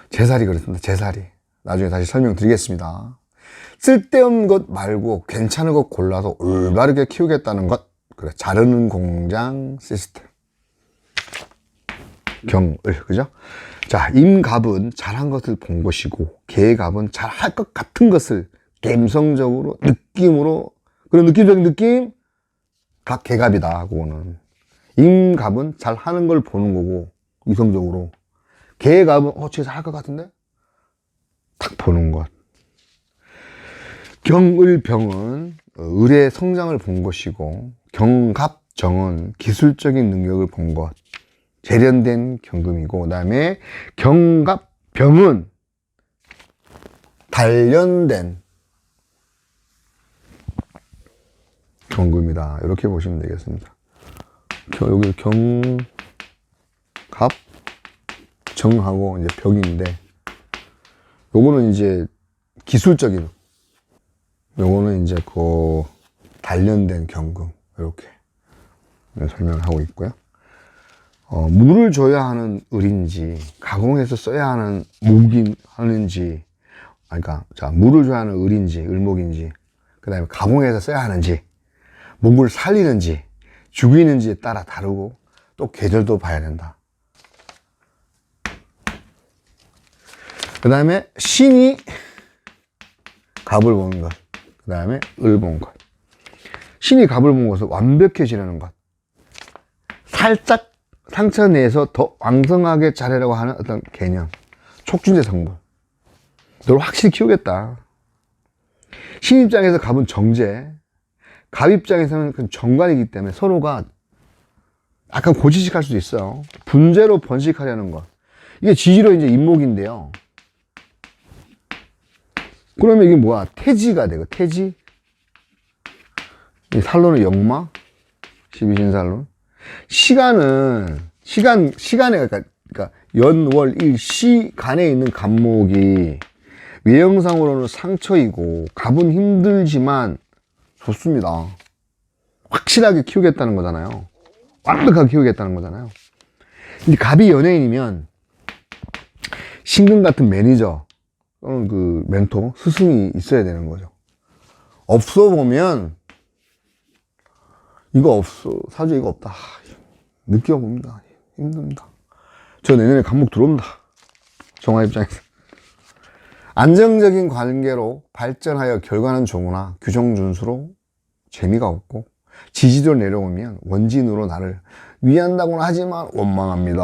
제살이 그렇습니다. 제살이. 나중에 다시 설명드리겠습니다. 쓸데없는 것 말고 괜찮은 것 골라서 올바르게 키우겠다는 것. 그래, 자르는 공장 시스템. 경을, 그죠? 자, 임갑은 잘한 것을 본 것이고, 계갑은 잘할 것 같은 것을 감성적으로, 느낌으로, 그런 느낌적인 느낌, 각 계갑이다, 그거는. 임갑은 잘하는 걸 보는 거고, 이성적으로. 계갑은, 쟤 잘할 것 같은데? 딱 보는 것. 경을병은 을의 성장을 본 것이고, 경갑 정은 기술적인 능력을 본 것, 재련된 경금이고, 그 다음에 경갑, 병은 단련된 경금이다. 이렇게 보시면 되겠습니다. 여기 경갑, 정하고 이제 벽인데, 요거는 이제 기술적인, 요거는 이제 그 단련된 경금, 이렇게 설명을 하고 있고요. 물을 줘야 하는 을인지, 가공해서 써야 하는 목이 하는지, 그러니까, 자, 물을 줘야 하는 을인지, 을목인지, 그 다음에 가공해서 써야 하는지, 목을 살리는지, 죽이는지에 따라 다르고, 또 계절도 봐야 된다. 그 다음에 신이 갑을 보는 것, 그 다음에 을 본 것. 신이 갑을 본 것은 완벽해지려는 것. 살짝 상처 내에서 더 왕성하게 자라려고 하는 어떤 개념. 촉진제 성분. 너를 확실히 키우겠다. 신 입장에서 갑은 정제, 갑 입장에서는 그 정관이기 때문에 서로가 약간 고지식할 수도 있어요. 분재로 번식하려는 것. 이게 지지로 이제 임목인데요. 그러면 이게 뭐야? 태지가 되고, 태지. 이 살로는 역마, 12신살로. 시간에, 그러니까 연, 월, 일, 시간에 있는 갑목이 외형상으로는 상처이고, 갑은 힘들지만 좋습니다. 확실하게 키우겠다는 거잖아요. 완벽하게 키우겠다는 거잖아요. 근데 갑이 연예인이면 신금 같은 매니저, 또는 그 멘토, 스승이 있어야 되는 거죠. 없어 보면, 이거 없어. 사주 이거 없다. 느껴봅니다. 힘듭니다. 저 내년에 갑목 들어옵니다. 정화 입장에서. 안정적인 관계로 발전하여 결과는 좋으나 규정 준수로 재미가 없고 지지로 내려오면 원진으로 나를 위한다고는 하지만 원망합니다.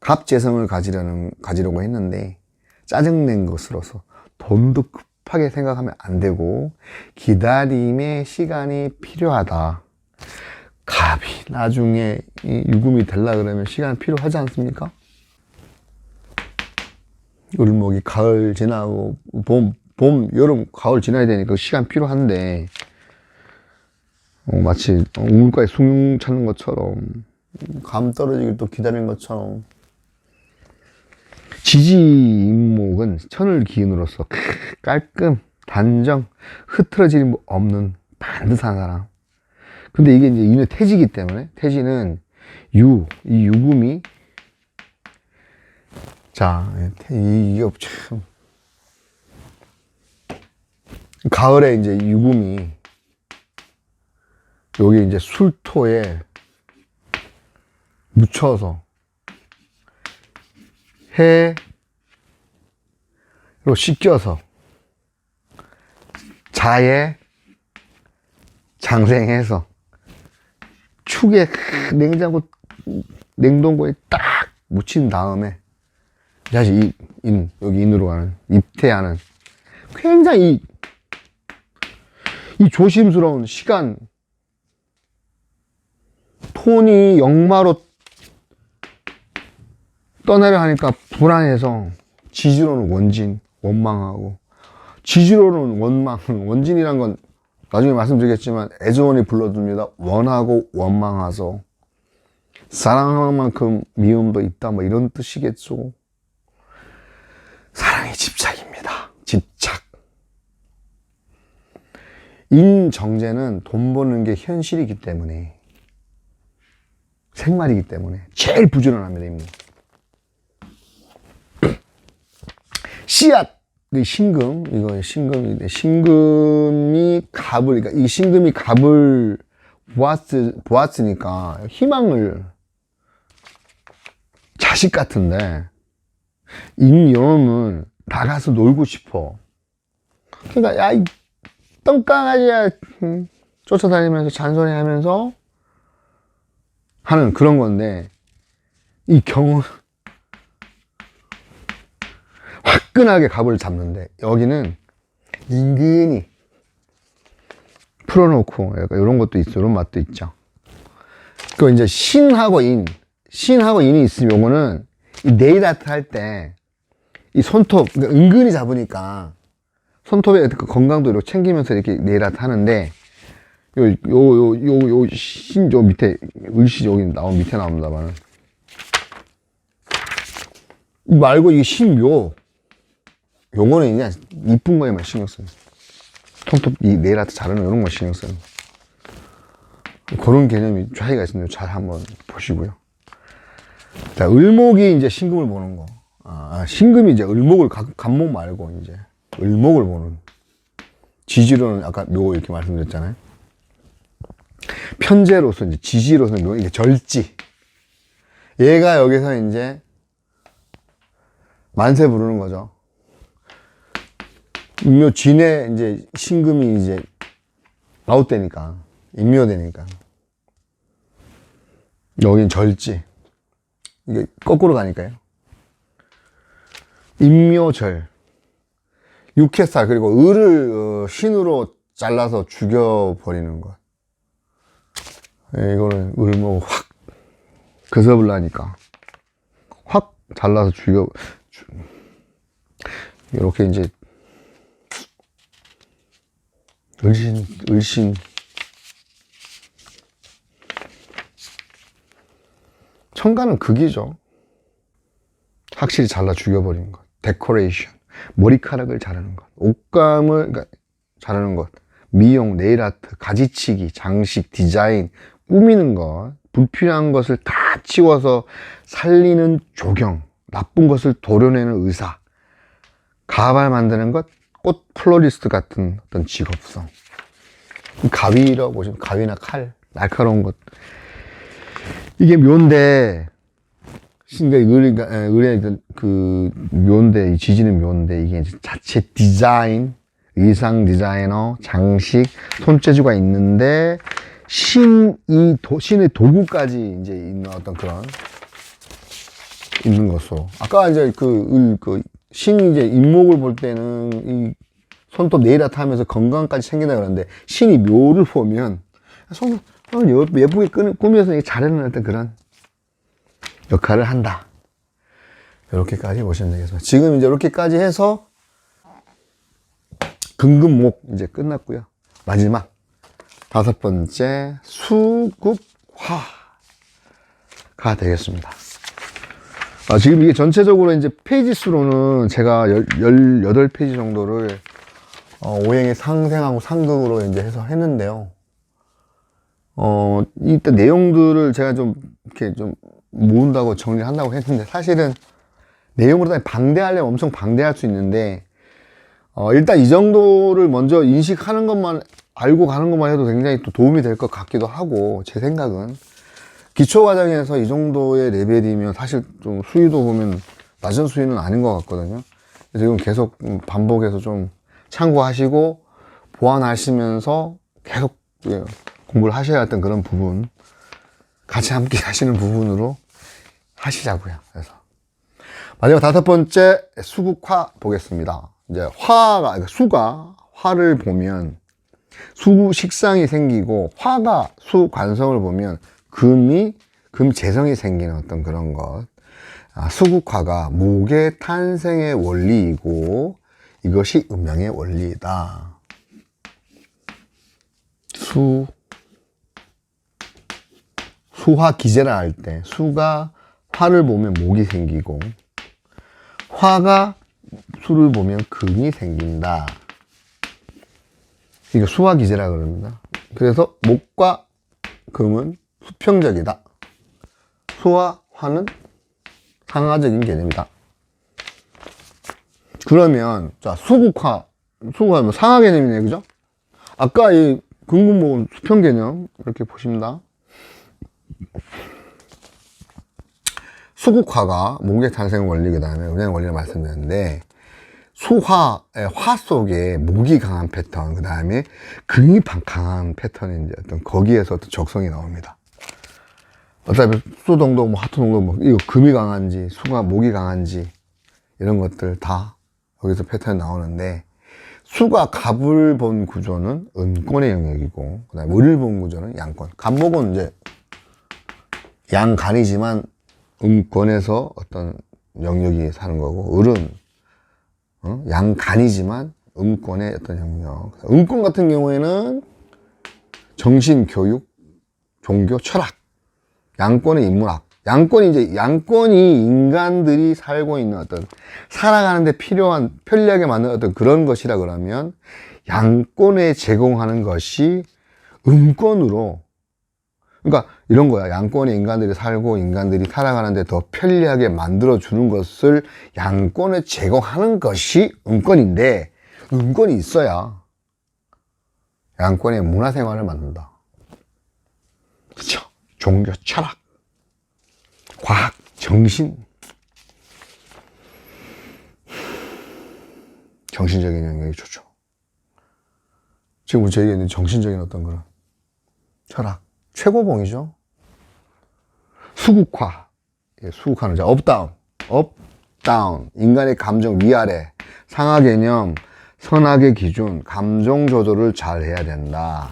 갑재성을 가지려고 했는데 짜증낸 것으로서 돈도 급하게 생각하면 안 되고 기다림의 시간이 필요하다. 갑이 나중에 유금이 되려 그러면 시간 필요하지 않습니까? 을목이 가을 지나고 봄, 여름, 가을 지나야 되니까 시간 필요한데 마치 우물가에 숭 찾는 것처럼 감 떨어지길 또 기다리는 것처럼 지지임목은 천을 기인으로서 깔끔, 단정, 흐트러짐 없는 반듯한 사람. 근데 이게 이제 인의 태지이기 때문에 태지는 이 유금이 자, 이게 참 가을에 이제 유금이 여기 이제 술토에 묻혀서 해로 씻겨서 자에 장생해서 축에 냉동고에 딱 묻힌 다음에 다시 여기 인으로 가는 입퇴하는 굉장히 이 조심스러운 시간 톤이 역마로 떠나려 하니까 불안해서 지지로는 원진, 원망하고 지지로는 원망, 원진이란 건 나중에 말씀드리겠지만 애조원이 불러줍니다. 원하고 원망하서 사랑하는 만큼 미움도 있다 뭐 이런 뜻이겠죠. 사랑이 집착입니다. 집착. 인정제는 돈 버는 게 현실이기 때문에 생말이기 때문에 제일 부지런합니다. 인물. 씨앗, 신금, 이거 신금인데 신금이 갑을, 그러니까 이 신금이 갑을 보았으니까 희망을 자식 같은데 인연은 나가서 놀고 싶어. 그러니까 야, 이 똥강아지야 쫓아다니면서 잔소리하면서 하는 그런 건데 이 경우 화끈하게 갑을 잡는데 여기는 은근히 풀어놓고 약간 이런 것도 있어. 이런 맛도 있죠. 그 이제 신하고 인이 있으면 요거는 이 네일 아트 할 때 이 손톱, 그러니까 은근히 잡으니까 손톱의 그 건강도 이렇게 챙기면서 이렇게 네일 아트 하는데 요 밑에 을씨 여기 나온 밑에 나옵니다만 이 말고 이 신묘 요거는 그냥 이쁜 거에만 신경 써요. 손톱 이 네일 아트 자르는 이런 거 신경 써요. 그런 개념이 차이가 있는데 잘 한번 보시고요. 자, 을목이 이제 신금을 보는 거. 신금이 이제 을목을 간목 말고 이제 을목을 보는. 지지로는 아까 묘 이렇게 말씀드렸잖아요. 편제로서 이제 지지로서는 묘, 이게 절지. 얘가 여기서 이제 만세 부르는 거죠. 인묘 진에 이제 신금이 이제 아웃되니까, 인묘되니까. 여긴 절지. 이게 거꾸로 가니까요. 인묘절. 육해살, 그리고 을을 신으로 잘라서 죽여버리는 것. 이거는 을목 확 그서불라니까. 확 잘라서 이렇게 이제 을신. 천간은 극이죠. 확실히 잘라 죽여버리는 것. 데코레이션. 머리카락을 자르는 것. 옷감을 그러니까 자르는 것. 미용, 네일아트, 가지치기, 장식, 디자인, 꾸미는 것. 불필요한 것을 다 치워서 살리는 조경. 나쁜 것을 도려내는 의사. 가발 만드는 것. 꽃 플로리스트 같은 어떤 직업성. 가위라고 보시면 가위나 칼. 날카로운 것. 이게 묘인데, 그러니까 을의 그 묘인데, 이 지지는 묘인데, 이게 이제 자체 디자인, 의상 디자이너, 장식, 손재주가 있는데, 신의 도구까지 이제 있는 어떤 그런, 있는 것으로. 아까 이제 신이 이제 인목을 볼 때는 이 손톱 네일 아트 하면서 건강까지 챙긴다 그러는데, 신이 묘를 보면, 예쁘게 꾸며서 잘해내는 어떤 그런 역할을 한다. 이렇게까지 보시면 되겠습니다. 지금 이제 이렇게까지 해서 금금목 이제 끝났고요. 마지막 5번째 수국화가 되겠습니다. 지금 이게 전체적으로 이제 페이지 수로는 제가 18페이지 정도를 오행의 상생하고 상극으로 이제 해서 했는데요. 일단 내용들을 제가 좀 이렇게 좀 모은다고 정리를 한다고 했는데, 사실은 내용으로 방대하려면 엄청 방대할 수 있는데, 일단 이 정도를 먼저 인식하는 것만, 알고 가는 것만 해도 굉장히 또 도움이 될 것 같기도 하고, 제 생각은. 기초 과정에서 이 정도의 레벨이면 사실 좀 수위도 보면 낮은 수위는 아닌 것 같거든요. 그래서 이건 계속 반복해서 좀 참고하시고, 보완하시면서 계속 공부를 하셔야 했던 그런 부분, 같이 함께 하시는 부분으로 하시자고요. 그래서 마지막 5번째 수국화 보겠습니다. 이제 수가 화를 보면 수 식상이 생기고, 화가 수 관성을 보면 금재성이 생기는 어떤 그런 것. 수국화가 목의 탄생의 원리이고, 이것이 음양의 원리이다. 수화 기제라 할 때, 수가 화를 보면 목이 생기고, 화가 수를 보면 금이 생긴다. 이거 수화 기제라 그럽니다. 그래서 목과 금은 수평적이다. 수와 화는 상하적인 개념이다. 그러면 자, 수국화 뭐 상하 개념이네, 그죠? 아까 이 금금목은 수평 개념 이렇게 보십니다. 수국화가 목의 탄생 원리, 그 다음에 음양 원리를 말씀드렸는데, 수화의 화 속에 목이 강한 패턴, 그 다음에 금이 강한 패턴이 이제 어떤 거기에서 어떤 적성이 나옵니다. 어차피 수동도 뭐 하토동도 뭐 이거 금이 강한지 수가 목이 강한지 이런 것들 다 여기서 패턴이 나오는데, 수가 갑을 본 구조는 은권의 영역이고, 그 다음에 을을 본 구조는 양권. 갑목은 이제 양간이지만 음권에서 어떤 영역이 사는 거고, 을은 양간이지만 음권의 어떤 영역. 음권 같은 경우에는 정신, 교육, 종교, 철학. 양권의 인문학. 양권이 인간들이 살고 있는 어떤, 살아가는데 필요한, 편리하게 만든 어떤 그런 것이라 그러면, 양권에 제공하는 것이 음권으로, 그러니까 이런 거야. 양권에 인간들이 살고 인간들이 살아가는데 더 편리하게 만들어주는 것을 양권에 제공하는 것이 음권인데, 음권이 있어야 양권의 문화생활을 만든다. 그쵸? 종교, 철학, 과학, 정신, 정신적인 영역이 좋죠. 지금 저희가 있는 정신적인 어떤 그런 철학, 최고봉이죠. 수국화, 수국화는 업다운, 업다운, 인간의 감정 위아래, 상하 개념, 선악의 기준, 감정 조절을 잘 해야 된다.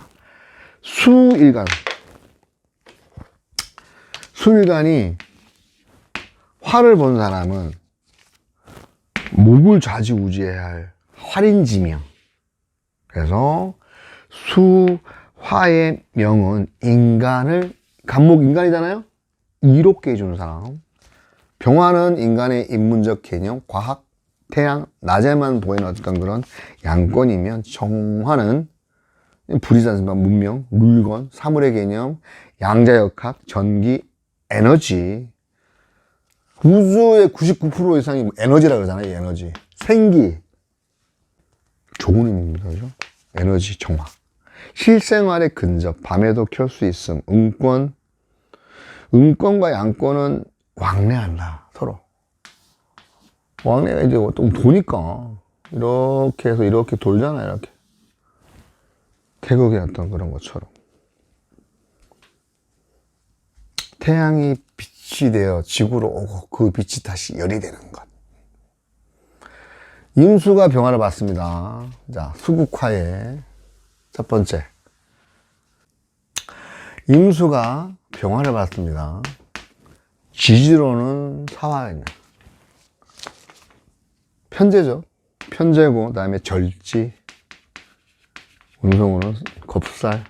수일간이 화를 본 사람은 목을 좌지우지해야 할 활인지명. 그래서 수화의 명은 인간을, 간목 인간이잖아요? 이롭게 해주는 사람. 병화는 인간의 인문적 개념, 과학, 태양, 낮에만 보이는 어떤 그런 양권이면, 정화는 불이지 않습니까? 문명, 물건, 사물의 개념, 양자역학, 전기, 에너지. 우주의 99% 이상이 에너지라 그러잖아요. 에너지. 생기. 좋은 의미입니다. 그죠? 에너지, 정화. 실생활에 근접, 밤에도 켤 수 있음. 음권과 양권은 왕래한다. 서로. 왕래가 이제 또 도니까 이렇게 해서 이렇게 돌잖아요. 이렇게. 태극의 어떤 그런 것처럼. 태양이 빛이 되어 지구로 오고 그 빛이 다시 열이 되는 것. 임수가 병화를 받습니다. 자, 수국화의 첫 번째. 임수가 병화를 받습니다. 지지로는 사화입니다. 편제죠. 편제고, 그 다음에 절지, 운송으로는 겁살.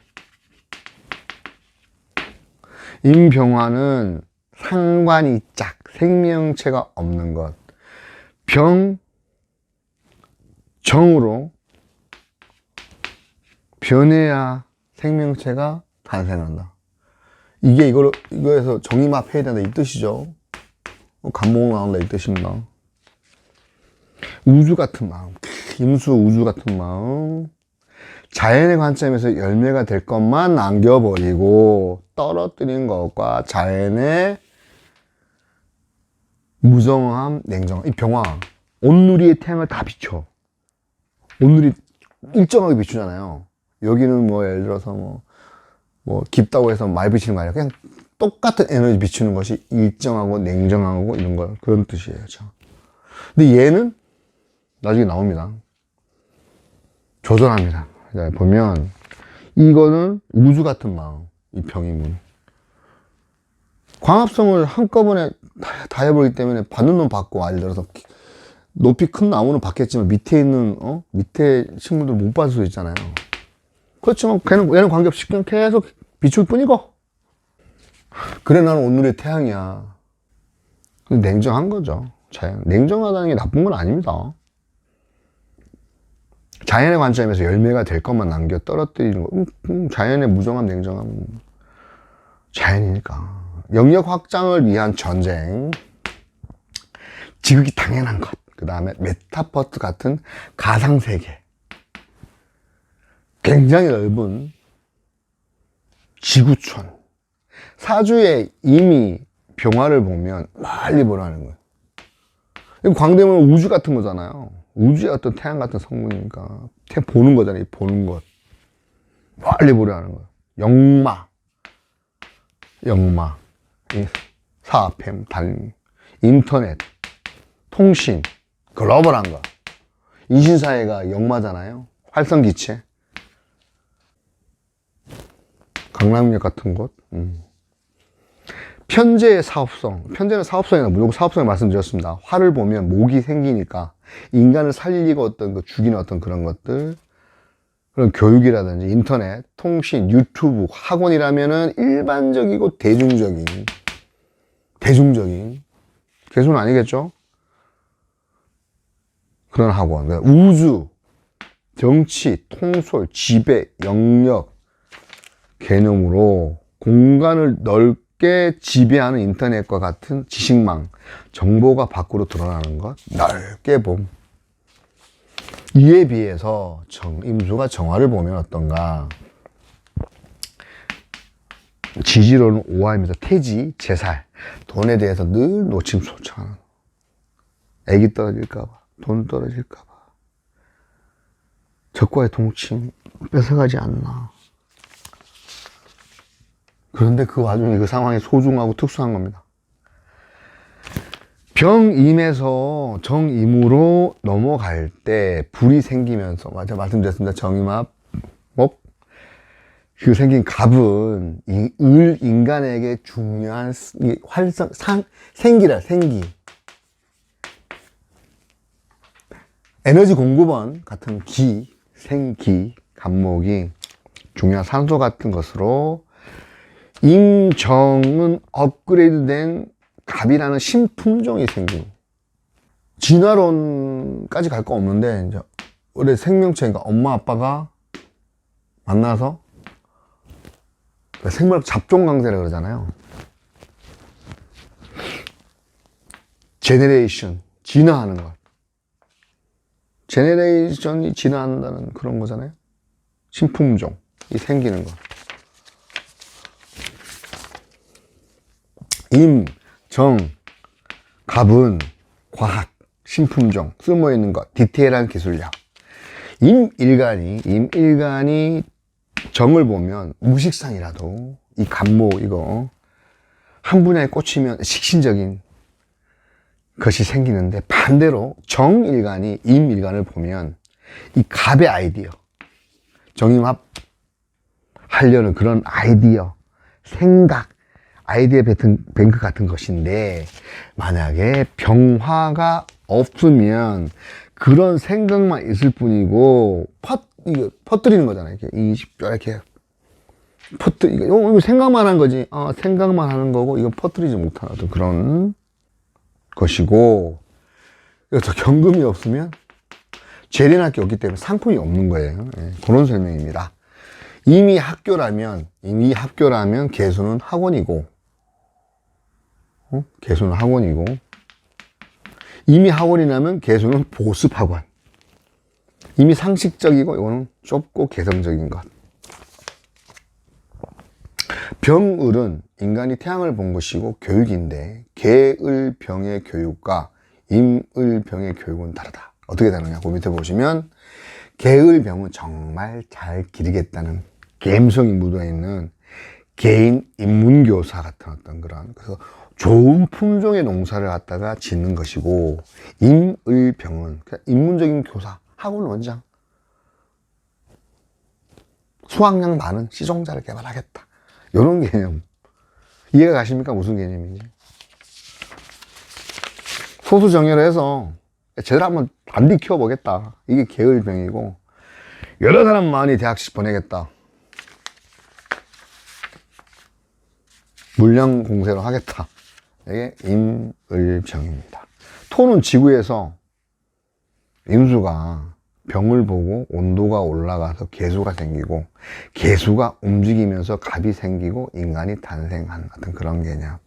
임병화는 상관이 짝, 생명체가 없는 것. 정으로 변해야 생명체가 탄생한다. 이거에서 정의합해야 된다 이 뜻이죠. 간목 나온다 이 뜻입니다. 우주 같은 마음, 임수 우주 같은 마음. 자연의 관점에서 열매가 될 것만 남겨버리고 떨어뜨린 것과 자연의 무정함, 냉정함. 이 병화, 온누리의 태양을 다 비춰. 온누리 일정하게 비추잖아요. 여기는 뭐 예를 들어서 뭐 깊다고 해서 많이 비치는 거 아니라 그냥 똑같은 에너지 비추는 것이 일정하고 냉정하고 이런 거, 그런 뜻이에요. 그렇죠? 근데 얘는 나중에 나옵니다. 조절합니다. 보면 이거는 우주 같은 마음, 이 병이문. 광합성을 한꺼번에 다 해버리기 때문에 받는 놈 받고, 예를 들어서 높이 큰 나무는 받겠지만 밑에 있는 밑에 식물들 못 받을 수 있잖아요. 그렇지만 얘는 관계없이 그냥 계속 비출 뿐이고. 그래 나는 오늘의 태양이야. 냉정한 거죠. 자연. 냉정하다는 게 나쁜 건 아닙니다. 자연의 관점에서 열매가 될 것만 남겨 떨어뜨리는 거. 자연의 무정함, 냉정함. 자연이니까. 영역 확장을 위한 전쟁. 지극히 당연한 것. 그 다음에 메타버스 같은 가상세계. 굉장히 넓은 지구촌. 사주에 이미 병화를 보면 멀리 보라는 거예요. 광대문은 우주 같은 거잖아요. 우주의 어떤 태양 같은 성분이니까 보는 거잖아요. 보는 것. 멀리 보라는 거예요. 영마, 사팸, 인터넷, 통신, 글로벌한 거. 인신사회가 영마잖아요. 활성기체. 강남역 같은 곳. 편재의 사업성. 편재는 사업성이나 무조건 사업성을 말씀드렸습니다. 화를 보면 목이 생기니까 인간을 살리고 어떤 그 죽이는 어떤 그런 것들, 그런 교육이라든지 인터넷, 통신, 유튜브, 학원이라면은 일반적이고 대중적인 개수는 아니겠죠? 그런 학원. 우주, 정치, 통솔, 지배, 영역 개념으로 공간을 넓게 지배하는 인터넷과 같은 지식망, 정보가 밖으로 드러나는 것, 넓게 봄. 이에 비해서 임수가 정화를 보면 어떤가? 지지로는 오하면서 태지, 재살, 돈에 대해서 늘 노심초창하는. 애기 떨어질까봐, 돈 떨어질까봐, 적과의 동침 뺏어가지 않나. 그런데 그 와중에 그 상황이 소중하고 특수한 겁니다. 병임에서 정임으로 넘어갈 때 불이 생기면서, 맞아 말씀드렸습니다. 정임합, 그 생긴 갑은 인간에게 중요한 생기라, 생기. 에너지 공급원 같은 생기, 갑목이 중요한 산소 같은 것으로 임정은 업그레이드된 갑이라는 신품종이 생긴. 진화론까지 갈 거 없는데, 이제 원래 생명체니까 엄마 아빠가 만나서 생물학 잡종 강세라 그러잖아요. 제네레이션, 진화하는 것. 제네레이션이 진화한다는 그런 거잖아요. 신품종이 생기는 것. 임, 정, 갑은 과학, 신품종, 쓸모있는 것, 디테일한 기술력. 임일간이 정을 보면 무식상이라도 이 갑목 이거 한 분야에 꽂히면 식신적인 것이 생기는데, 반대로 정일간이 임일간을 보면 이 갑의 아이디어, 정임합 하려는 그런 아이디어, 생각, 아이디어 뱅크 같은 것인데, 만약에 병화가 없으면 그런 생각만 있을 뿐이고 퍼뜨리는 거잖아요. 이렇게 이거 생각만 한 거지. 생각만 하는 거고 이건 퍼뜨리지 못하는 어떤 그런 것이고, 그래서 경금이 없으면 재련할 게 없기 때문에 상품이 없는 거예요. 예, 그런 설명입니다. 이미 학교라면 개수는 학원이고, 개수는 학원이고, 이미 학원이라면 개수는 보습 학원. 이미 상식적이고 이거는 좁고 개성적인 것. 병을은 인간이 태양을 본 것이고 교육인데, 계을병의 교육과 임을병의 교육은 다르다. 어떻게 다르냐고 밑에 보시면, 계을병은 정말 잘 기르겠다는 감성이 묻어있는 개인 인문교사 같은 어떤 그런, 그래서 좋은 품종의 농사를 갖다가 짓는 것이고, 임을병은 그냥 인문적인 교사, 학원 원장, 수확량 많은 씨종자를 개발하겠다. 이런 개념. 이해가 가십니까? 무슨 개념인지. 소수정예를 해서 제대로 한번 단디 키워보겠다. 이게 계을병이고, 여러 사람 많이 대학식 보내겠다. 물량 공세로 하겠다. 이게 임을병입니다. 토는 지구에서 임수가 병을 보고 온도가 올라가서 개수가 생기고, 개수가 움직이면서 갑이 생기고 인간이 탄생한 같은 그런 개념.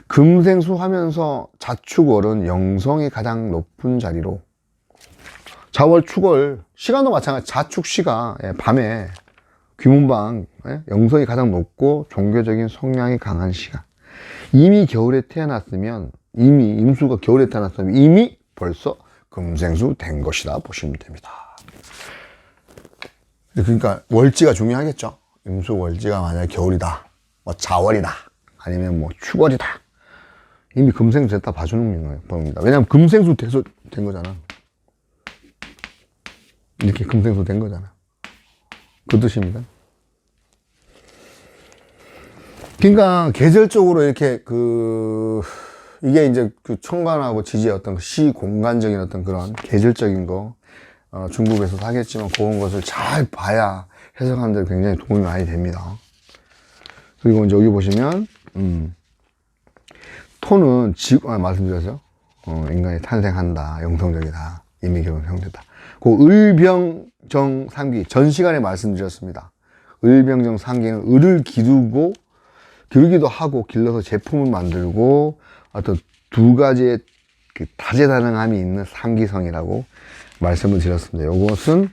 금생수 하면서 자축월은 영성이 가장 높은 자리로, 자월 축월 시간도 마찬가지. 자축시가 밤에 귀문방, 영성이 가장 높고 종교적인 성향이 강한 시간. 이미 겨울에 태어났으면, 이미 임수가 겨울에 태어났으면 이미 벌써 금생수 된 것이다 보시면 됩니다. 그러니까 월지가 중요하겠죠. 임수 월지가 만약에 겨울이다, 뭐 자월이다, 아니면 뭐 축월이다, 이미 금생수 됐다 봐주는 겁니다. 왜냐하면 금생수 돼서 된 거잖아. 이렇게 금생수 된 거잖아. 그 뜻입니다. 그러니까 계절적으로 이렇게 이게 이제 그 천간하고 지지의 어떤 시공간적인 어떤 그런 계절적인 거, 중국에서도 하겠지만 그런 것을 잘 봐야 해석하는 데 굉장히 도움이 많이 됩니다. 그리고 이제 여기 보시면, 토는 말씀드렸죠? 인간이 탄생한다, 영성적이다, 이미 결혼 형태다. 을병정 삼기, 전 시간에 말씀드렸습니다. 을병정 삼기는 을을 기르기도 하고 길러서 제품을 만들고 어떤 두 가지의 그 다재다능함이 있는 삼기성이라고 말씀을 드렸습니다. 이것은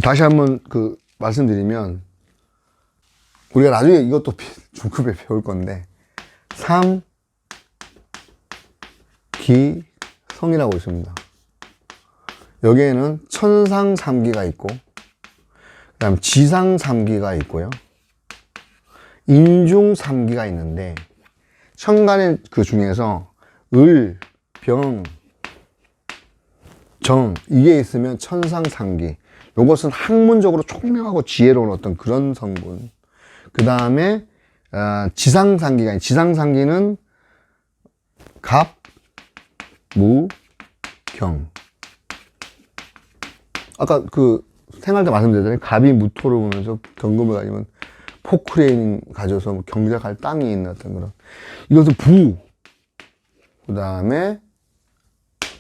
다시 한번 말씀드리면 우리가 나중에 이것도 중급에 배울 건데 삼기성이라고 있습니다. 여기에는 천상 삼기가 있고 그다음 지상 삼기가 있고요. 인중 삼기가 있는데 천간의 그 중에서 을, 병, 정 이게 있으면 천상 삼기. 이것은 학문적으로 총명하고 지혜로운 어떤 그런 성분. 그 다음에 지상 삼기가 있는 지상3기는 갑, 무, 경. 아까 생활 때 말씀드렸잖아요. 갑이 무토를 보면서 경금을 가지면 포크레인 가져서 경작할 땅이 있는 어떤 그런. 이것은 부. 그 다음에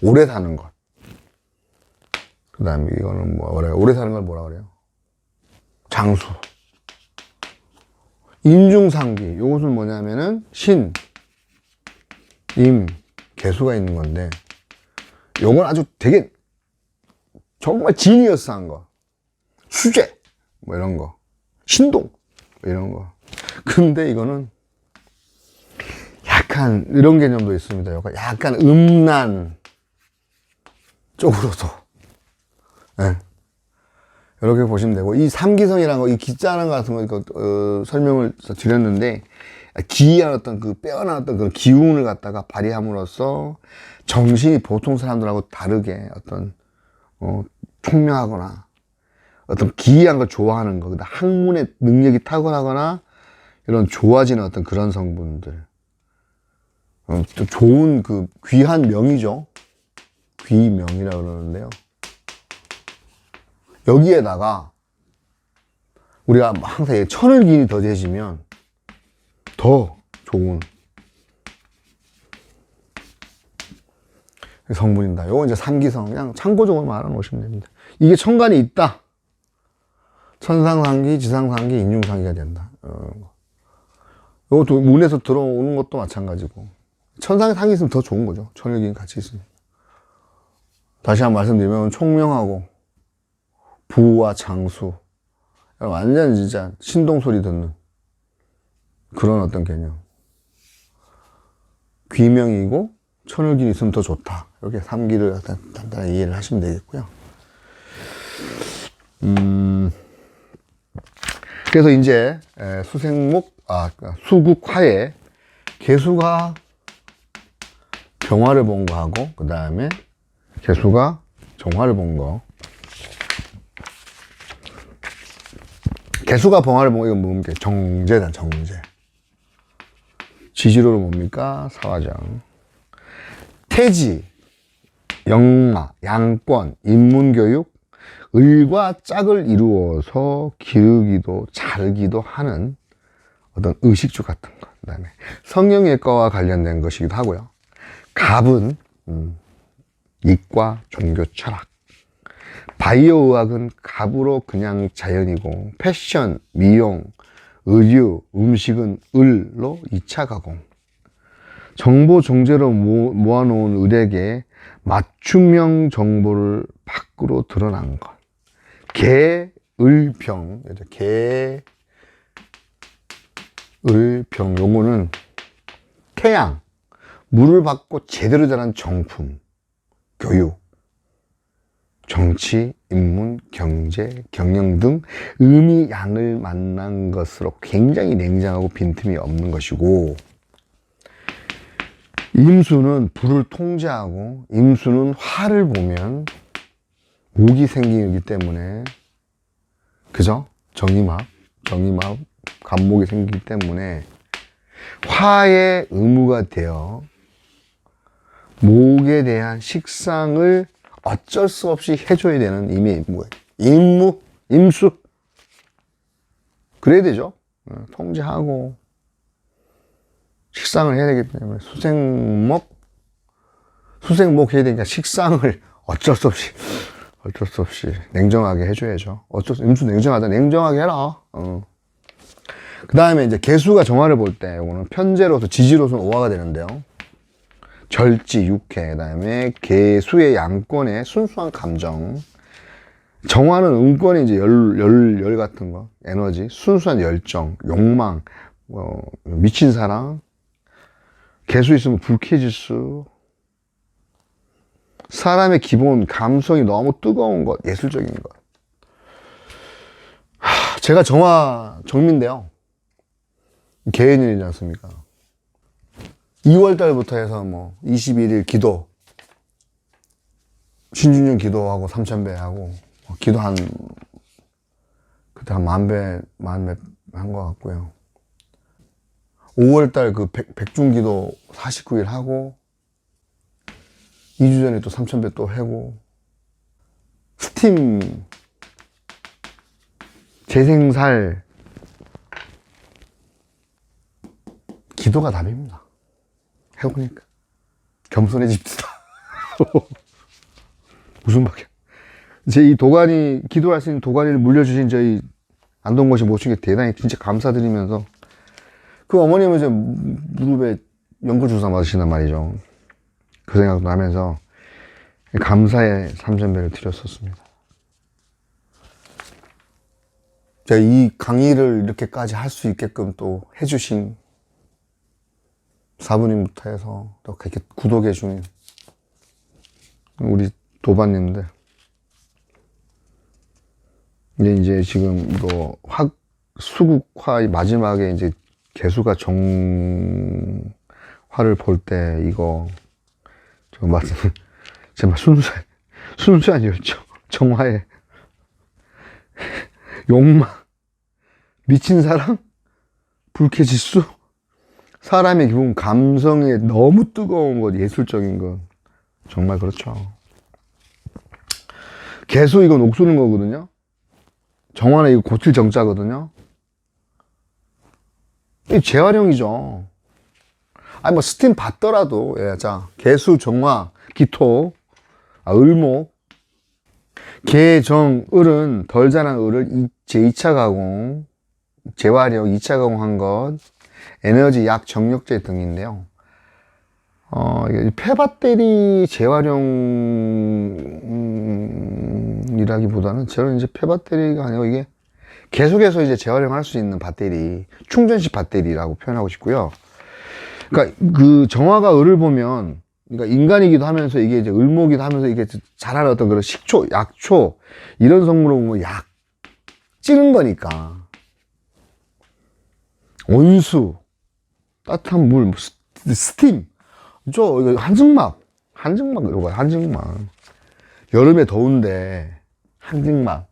오래 사는 것. 그 다음에 이거는 오래 사는 걸 뭐라 그래요? 장수. 인중상기. 이것은 뭐냐면은 신, 임, 개수가 있는 건데, 요건 아주 되게 정말 지니어스한 거. 수제. 이런 거. 신동. 이런 거. 근데 이거는 약간 이런 개념도 있습니다. 약간 음란 쪽으로도. 네. 이렇게 보시면 되고, 이 삼기성이라는 거, 이 기자라는 거 같은 거, 설명을 드렸는데, 기이한 어떤 빼어난 어떤 그런 기운을 갖다가 발휘함으로써 정신이 보통 사람들하고 다르게 어떤, 총명하거나, 어떤 기이한 걸 좋아하는 거, 학문의 능력이 탁월하거나, 이런 좋아지는 어떤 그런 성분들. 또 좋은 귀한 명이죠. 귀명이라고 그러는데요. 여기에다가 우리가 항상 천을기운이 더해지면 더 좋은 성분입니다. 요거 이제 삼기성 그냥 참고적으로 말아 놓으시면 됩니다. 이게 천간이 있다. 천상상기, 지상상기, 인중상기가 된다. 요것도 문에서 들어오는 것도 마찬가지고 천상상기 있으면 더 좋은 거죠. 천을기운 같이 있으면. 다시 한번 말씀드리면 총명하고 부와 장수 완전 진짜 신동소리 듣는 그런 어떤 개념. 귀명이고 천을기운이 있으면 더 좋다. 이렇게 삼기를 간단히 이해를 하시면 되겠고요. 그래서 이제 수국화에 개수가 병화를 본 거하고 그 다음에 개수가 정화를 본 거. 개수가 병화를 본 거 이건 뭡니까? 정제다, 정제. 지지로는 뭡니까? 사화정. 태지, 영마, 양권, 인문교육, 을과 짝을 이루어서 기르기도 자르기도 하는 어떤 의식주 같은 것. 그 다음에 성형외과와 관련된 것이기도 하고요. 갑은 이과, 종교, 철학. 바이오의학은 갑으로 그냥 자연이고, 패션, 미용, 의류, 음식은 을로 2차 가공. 정보 정제로 모아놓은 을에게 맞춤형 정보를 밖으로 드러난 것. 개, 을, 병. 개, 을, 병. 요거는 태양. 물을 받고 제대로 자란 정품. 교육. 정치, 인문, 경제, 경영 등 의미 양을 만난 것으로 굉장히 냉정하고 빈틈이 없는 것이고, 임수는 불을 통제하고 임수는 화를 보면 목이 생기기 때문에, 그죠? 정이막 간목이 생기기 때문에 화의 의무가 되어 목에 대한 식상을 어쩔 수 없이 해줘야 되는 임무, 임수. 그래야 되죠. 통제하고 식상을 해야 되기 때문에 수생목 해야 되니까 식상을 어쩔 수 없이 냉정하게 해줘야죠. 임수 냉정하게 해라. 그 다음에 이제 개수가 정화를 볼 때, 이거는 편제로서 지지로서는 오화가 되는데요. 절지, 육회, 그 다음에 개수의 양권의 순수한 감정. 정화는 음권의 이제 열 같은 거, 에너지, 순수한 열정, 욕망, 미친 사랑. 개수 있으면 불쾌지수. 사람의 기본 감성이 너무 뜨거운 것, 예술적인 것. 제가 정미인데요. 개인일이지 않습니까? 2월달부터 해서 21일 기도, 신중년 기도하고 3000배 하고, 기도 그때 한 10,000배 한 것 같고요. 5월달 그 백중 기도 49일 하고, 2주 전에 또 3000배 또 하고, 스팀, 재생살, 기도가 답입니다. 해보니까. 겸손해집시다. 무슨 말이야. 이 도가니, 기도할 수 있는 도가니를 물려주신 저희 안동거시 모시게 대단히 진짜 감사드리면서, 그 어머님은 이제 무릎에 연골주사 맞으신단 말이죠. 그 생각도 나면서 감사의 3000배를 드렸었습니다. 제가 이 강의를 이렇게까지 할 수 있게끔 또 해주신 사부님부터 해서 또 그렇게 구독해주는 우리 도반님들. 이제 지금 이거 수국화 마지막에 이제 개수가 정화를 볼 때 이거 정말 순수한 열정, 정화의 욕망, 미친 사랑, 불쾌지수, 사람의 기본 감성에 너무 뜨거운 것, 예술적인 것. 정말 그렇죠. 개수 이건 옥수는 거거든요. 정화는 이거 고칠 정자거든요. 이 재활용이죠. 아니 스팀 받더라도, 자, 개수, 정화, 기토, 을목, 개, 정, 을은 덜 자란 을을 제2차 가공, 재활용, 2차 가공한 것, 에너지, 약, 정력제 등인데요. 폐배터리 재활용이라기보다는 저는 이제 폐배터리가 아니고 이게 계속해서 이제 재활용할 수 있는 배터리, 충전식 배터리라고 표현하고 싶고요. 그러니까 그 정화가 을을 보면, 그러니까 인간이기도 하면서 이게 이제 을목이기도 하면서 이게 자라는 어떤 그런 식초, 약초 이런 성분으로 보면 약 찌는 거니까. 온수, 따뜻한 물, 스팀, 이거 한증막 이거 봐요. 한증막. 여름에 더운데 한증막.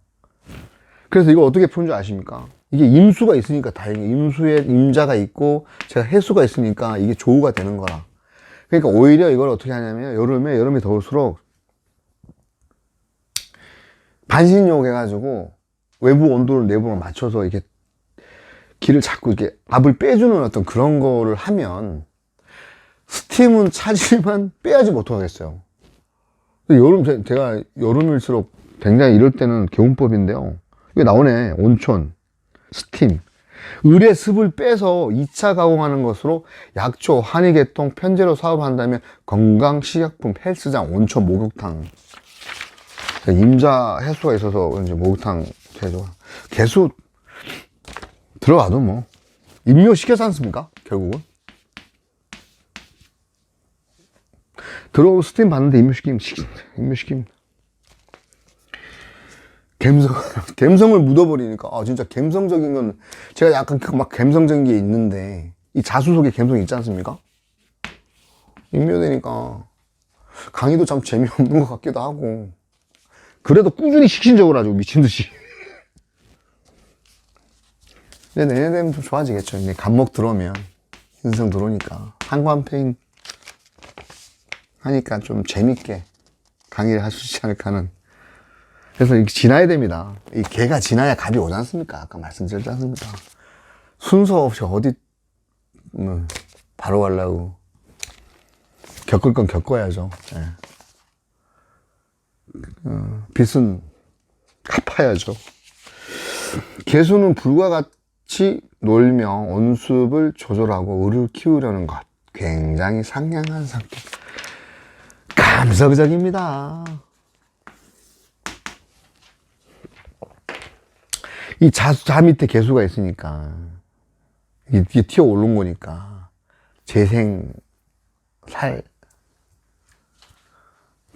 그래서 이거 어떻게 푸는 줄 아십니까? 이게 임수가 있으니까 다행이에요. 임수에 임자가 있고 제가 해수가 있으니까 이게 조우가 되는 거라. 그러니까 오히려 이걸 어떻게 하냐면 여름이 더울수록 반신욕 해가지고 외부 온도를 내부로 맞춰서 이렇게 기를 자꾸 이렇게 압을 빼주는 어떤 그런 거를 하면 스팀은 차지만 빼야지 못하겠어요. 제가 여름일수록 굉장히 이럴 때는 개운법인데요. 이게 나오네. 온천, 스팀. 을의 습을 빼서 2차 가공하는 것으로 약초, 한의개통, 편제로 사업한다면 건강, 식약품, 헬스장, 온천, 목욕탕. 임자 해수가 있어서 이제 목욕탕 개수 들어가도 뭐 임묘시켜서 않습니까? 결국은 들어오고 스팀 받는데 임묘시킵니다. 갬성을 묻어버리니까 진짜 갬성적인 건 제가 약간 막 갬성적인 게 있는데 이 자수 속에 갬성이 있지 않습니까? 인묘되니까 강의도 참 재미없는 것 같기도 하고, 그래도 꾸준히 식신적으로 아주 미친듯이. 근데 내년 되면 좀 좋아지겠죠. 이제 간목 들어오면, 인성 들어오니까. 한관페인 하니까 좀 재밌게 강의를 할 수 있지 않을까 하는. 그래서 이게 지나야 됩니다. 이 개가 지나야 갑이 오지 않습니까? 아까 말씀드렸지 않습니까? 순서 없이 어디, 바로 가려고. 겪을 건 겪어야죠. 예. 빚은 갚아야죠. 개수는 불과 같이 놀며 온습을 조절하고 을을 키우려는 것. 굉장히 상냥한 성격. 감성적입니다. 이 자 밑에 개수가 있으니까 이게 튀어 오른 거니까 재생 살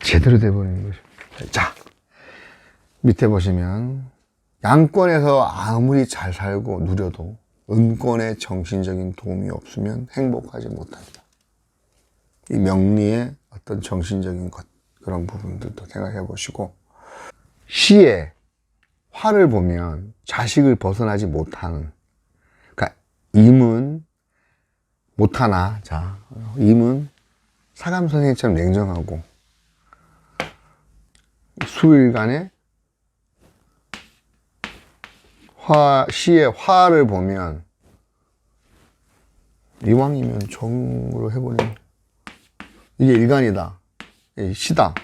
제대로 돼버리는 거죠. 자, 밑에 보시면 양권에서 아무리 잘 살고 누려도 은권의 정신적인 도움이 없으면 행복하지 못합니다. 이 명리의 어떤 정신적인 것, 그런 부분들도 생각해 보시고, 시에 화를 보면 자식을 벗어나지 못하는, 그러니까 임은 못하나, 자, 임은 사감 선생님처럼 냉정하고, 수일간에 시의 화를 보면 이왕이면 정으로 해버리면 이게 일간이다, 시다,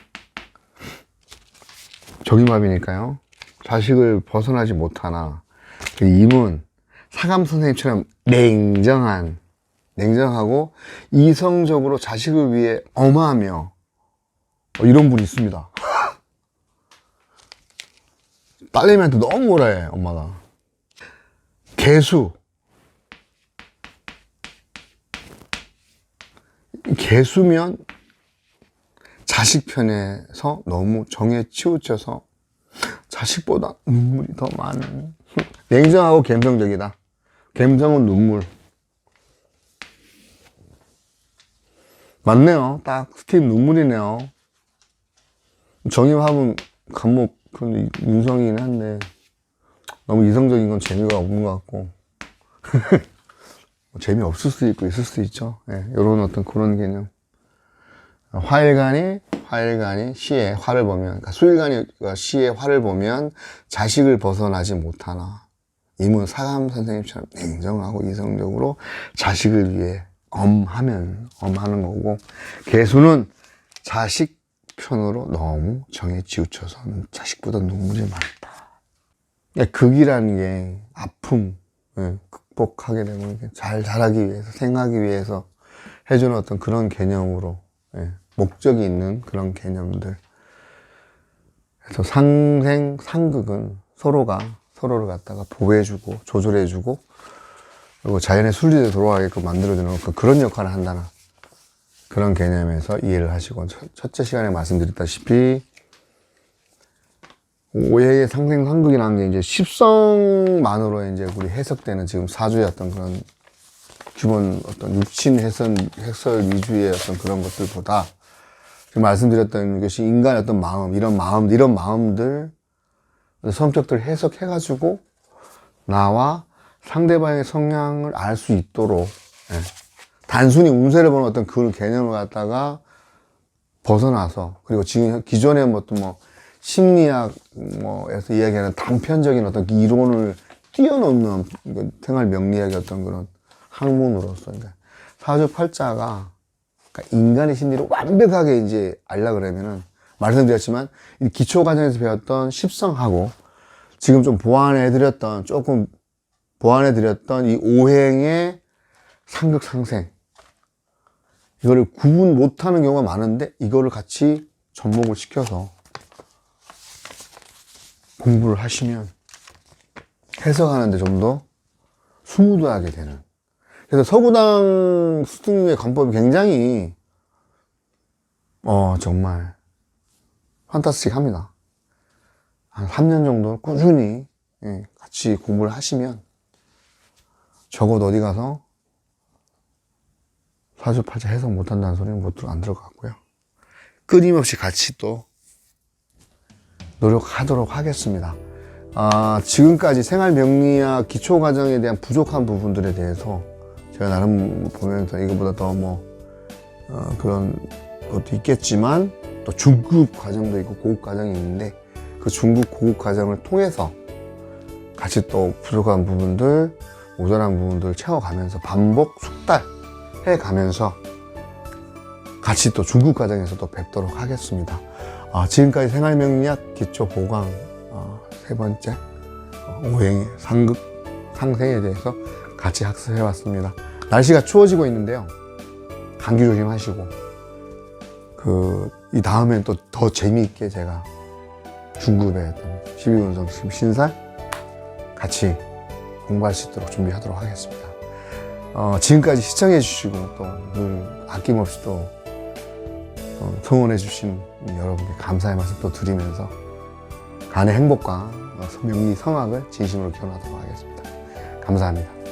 적임합이니까요. 자식을 벗어나지 못하나, 임은 사감 선생님처럼 냉정하고 이성적으로 자식을 위해 엄하며, 이런 분이 있습니다. 딸내미한테 너무 뭐라 해, 엄마가. 개수면 자식 편에서 너무 정에 치우쳐서 자식보다 눈물이 더 많은. 냉정하고 감성적이다. 감성은 눈물. 맞네요. 딱 스팀 눈물이네요. 정임합은 간목 그런 윤성이긴 한데 너무 이성적인 건 재미가 없는 것 같고. 재미없을 수도 있고 있을 수도 있죠. 예, 이런 어떤 그런 개념. 화일간이 시의 화를 보면, 그러니까 수일간이 시의 화를 보면 자식을 벗어나지 못하나, 임은 사감 선생님처럼 냉정하고 이성적으로 자식을 위해 엄하는 거고, 개수는 자식 편으로 너무 정에 치우쳐서 자식보다 눈물이 많다. 그러니까 극이라는 게 아픔, 극복하게 되면 잘 자라기 위해서, 생하기 위해서 해주는 어떤 그런 개념으로, 목적이 있는 그런 개념들. 그래서 상극은 서로를 갖다가 보호해주고 조절해주고, 그리고 자연의 순리대로 돌아가게끔 만들어주는 그런 역할을 한다는 그런 개념에서 이해를 하시고, 첫째 시간에 말씀드렸다시피 오해의 상생상극이라는 게 이제 십성만으로 이제 우리 해석되는 지금 사주의 어떤 그런 기본 어떤 육신 해설 위주의 어떤 그런 것들보다, 지금 말씀드렸던 것이 인간의 어떤 마음, 이런 마음들, 성격들 해석해가지고 나와 상대방의 성향을 알 수 있도록, 단순히 운세를 보는 어떤 그 개념을 갖다가 벗어나서, 그리고 지금 기존의 심리학에서 이야기하는 단편적인 어떤 이론을 뛰어넘는 생활 명리학의 어떤 그런 학문으로서, 그러니까 사주 팔자가, 그러니까 인간의 심리를 완벽하게 이제 알려 그러면은, 말씀드렸지만 이 기초 과정에서 배웠던 십성하고 지금 좀 조금 보완해드렸던 이 오행의 상극상생, 이거를 구분 못하는 경우가 많은데, 이거를 같이 접목을 시켜서 공부를 하시면 해석하는데 좀 더 스무드하게 되는. 그래서 서구당 스승님의 관법이 굉장히 정말 판타스틱 합니다. 한 3년 정도 꾸준히 같이 공부를 하시면 적어도 어디 가서 사주팔자 해석 못한다는 소리는 안 들어갔고요. 끊임없이 같이 또 노력하도록 하겠습니다. 지금까지 생활명리학 기초과정에 대한 부족한 부분들에 대해서 제가 나름 보면서 이거보다 더 그런 것도 있겠지만 또 중급 과정도 있고 고급 과정이 있는데 그 중급 고급 과정을 통해서 같이 또 부족한 부분들, 모자란 부분들을 채워가면서 반복 숙달 해가면서 같이 또 중급 과정에서 또 뵙도록 하겠습니다. 지금까지 생활명리학 기초 보강 세 번째 오행 상급 상생에 대해서 같이 학습해 왔습니다. 날씨가 추워지고 있는데요. 감기 조심하시고 이 다음엔 또 더 재미있게 제가 중급의 12운성 신살 같이 공부할 수 있도록 준비하도록 하겠습니다. 지금까지 시청해 주시고 또 늘 아낌없이 또 성원해 주신 여러분께 감사의 말씀 또 드리면서 간의 행복과 명리 성학을 진심으로 기원하도록 하겠습니다. 감사합니다.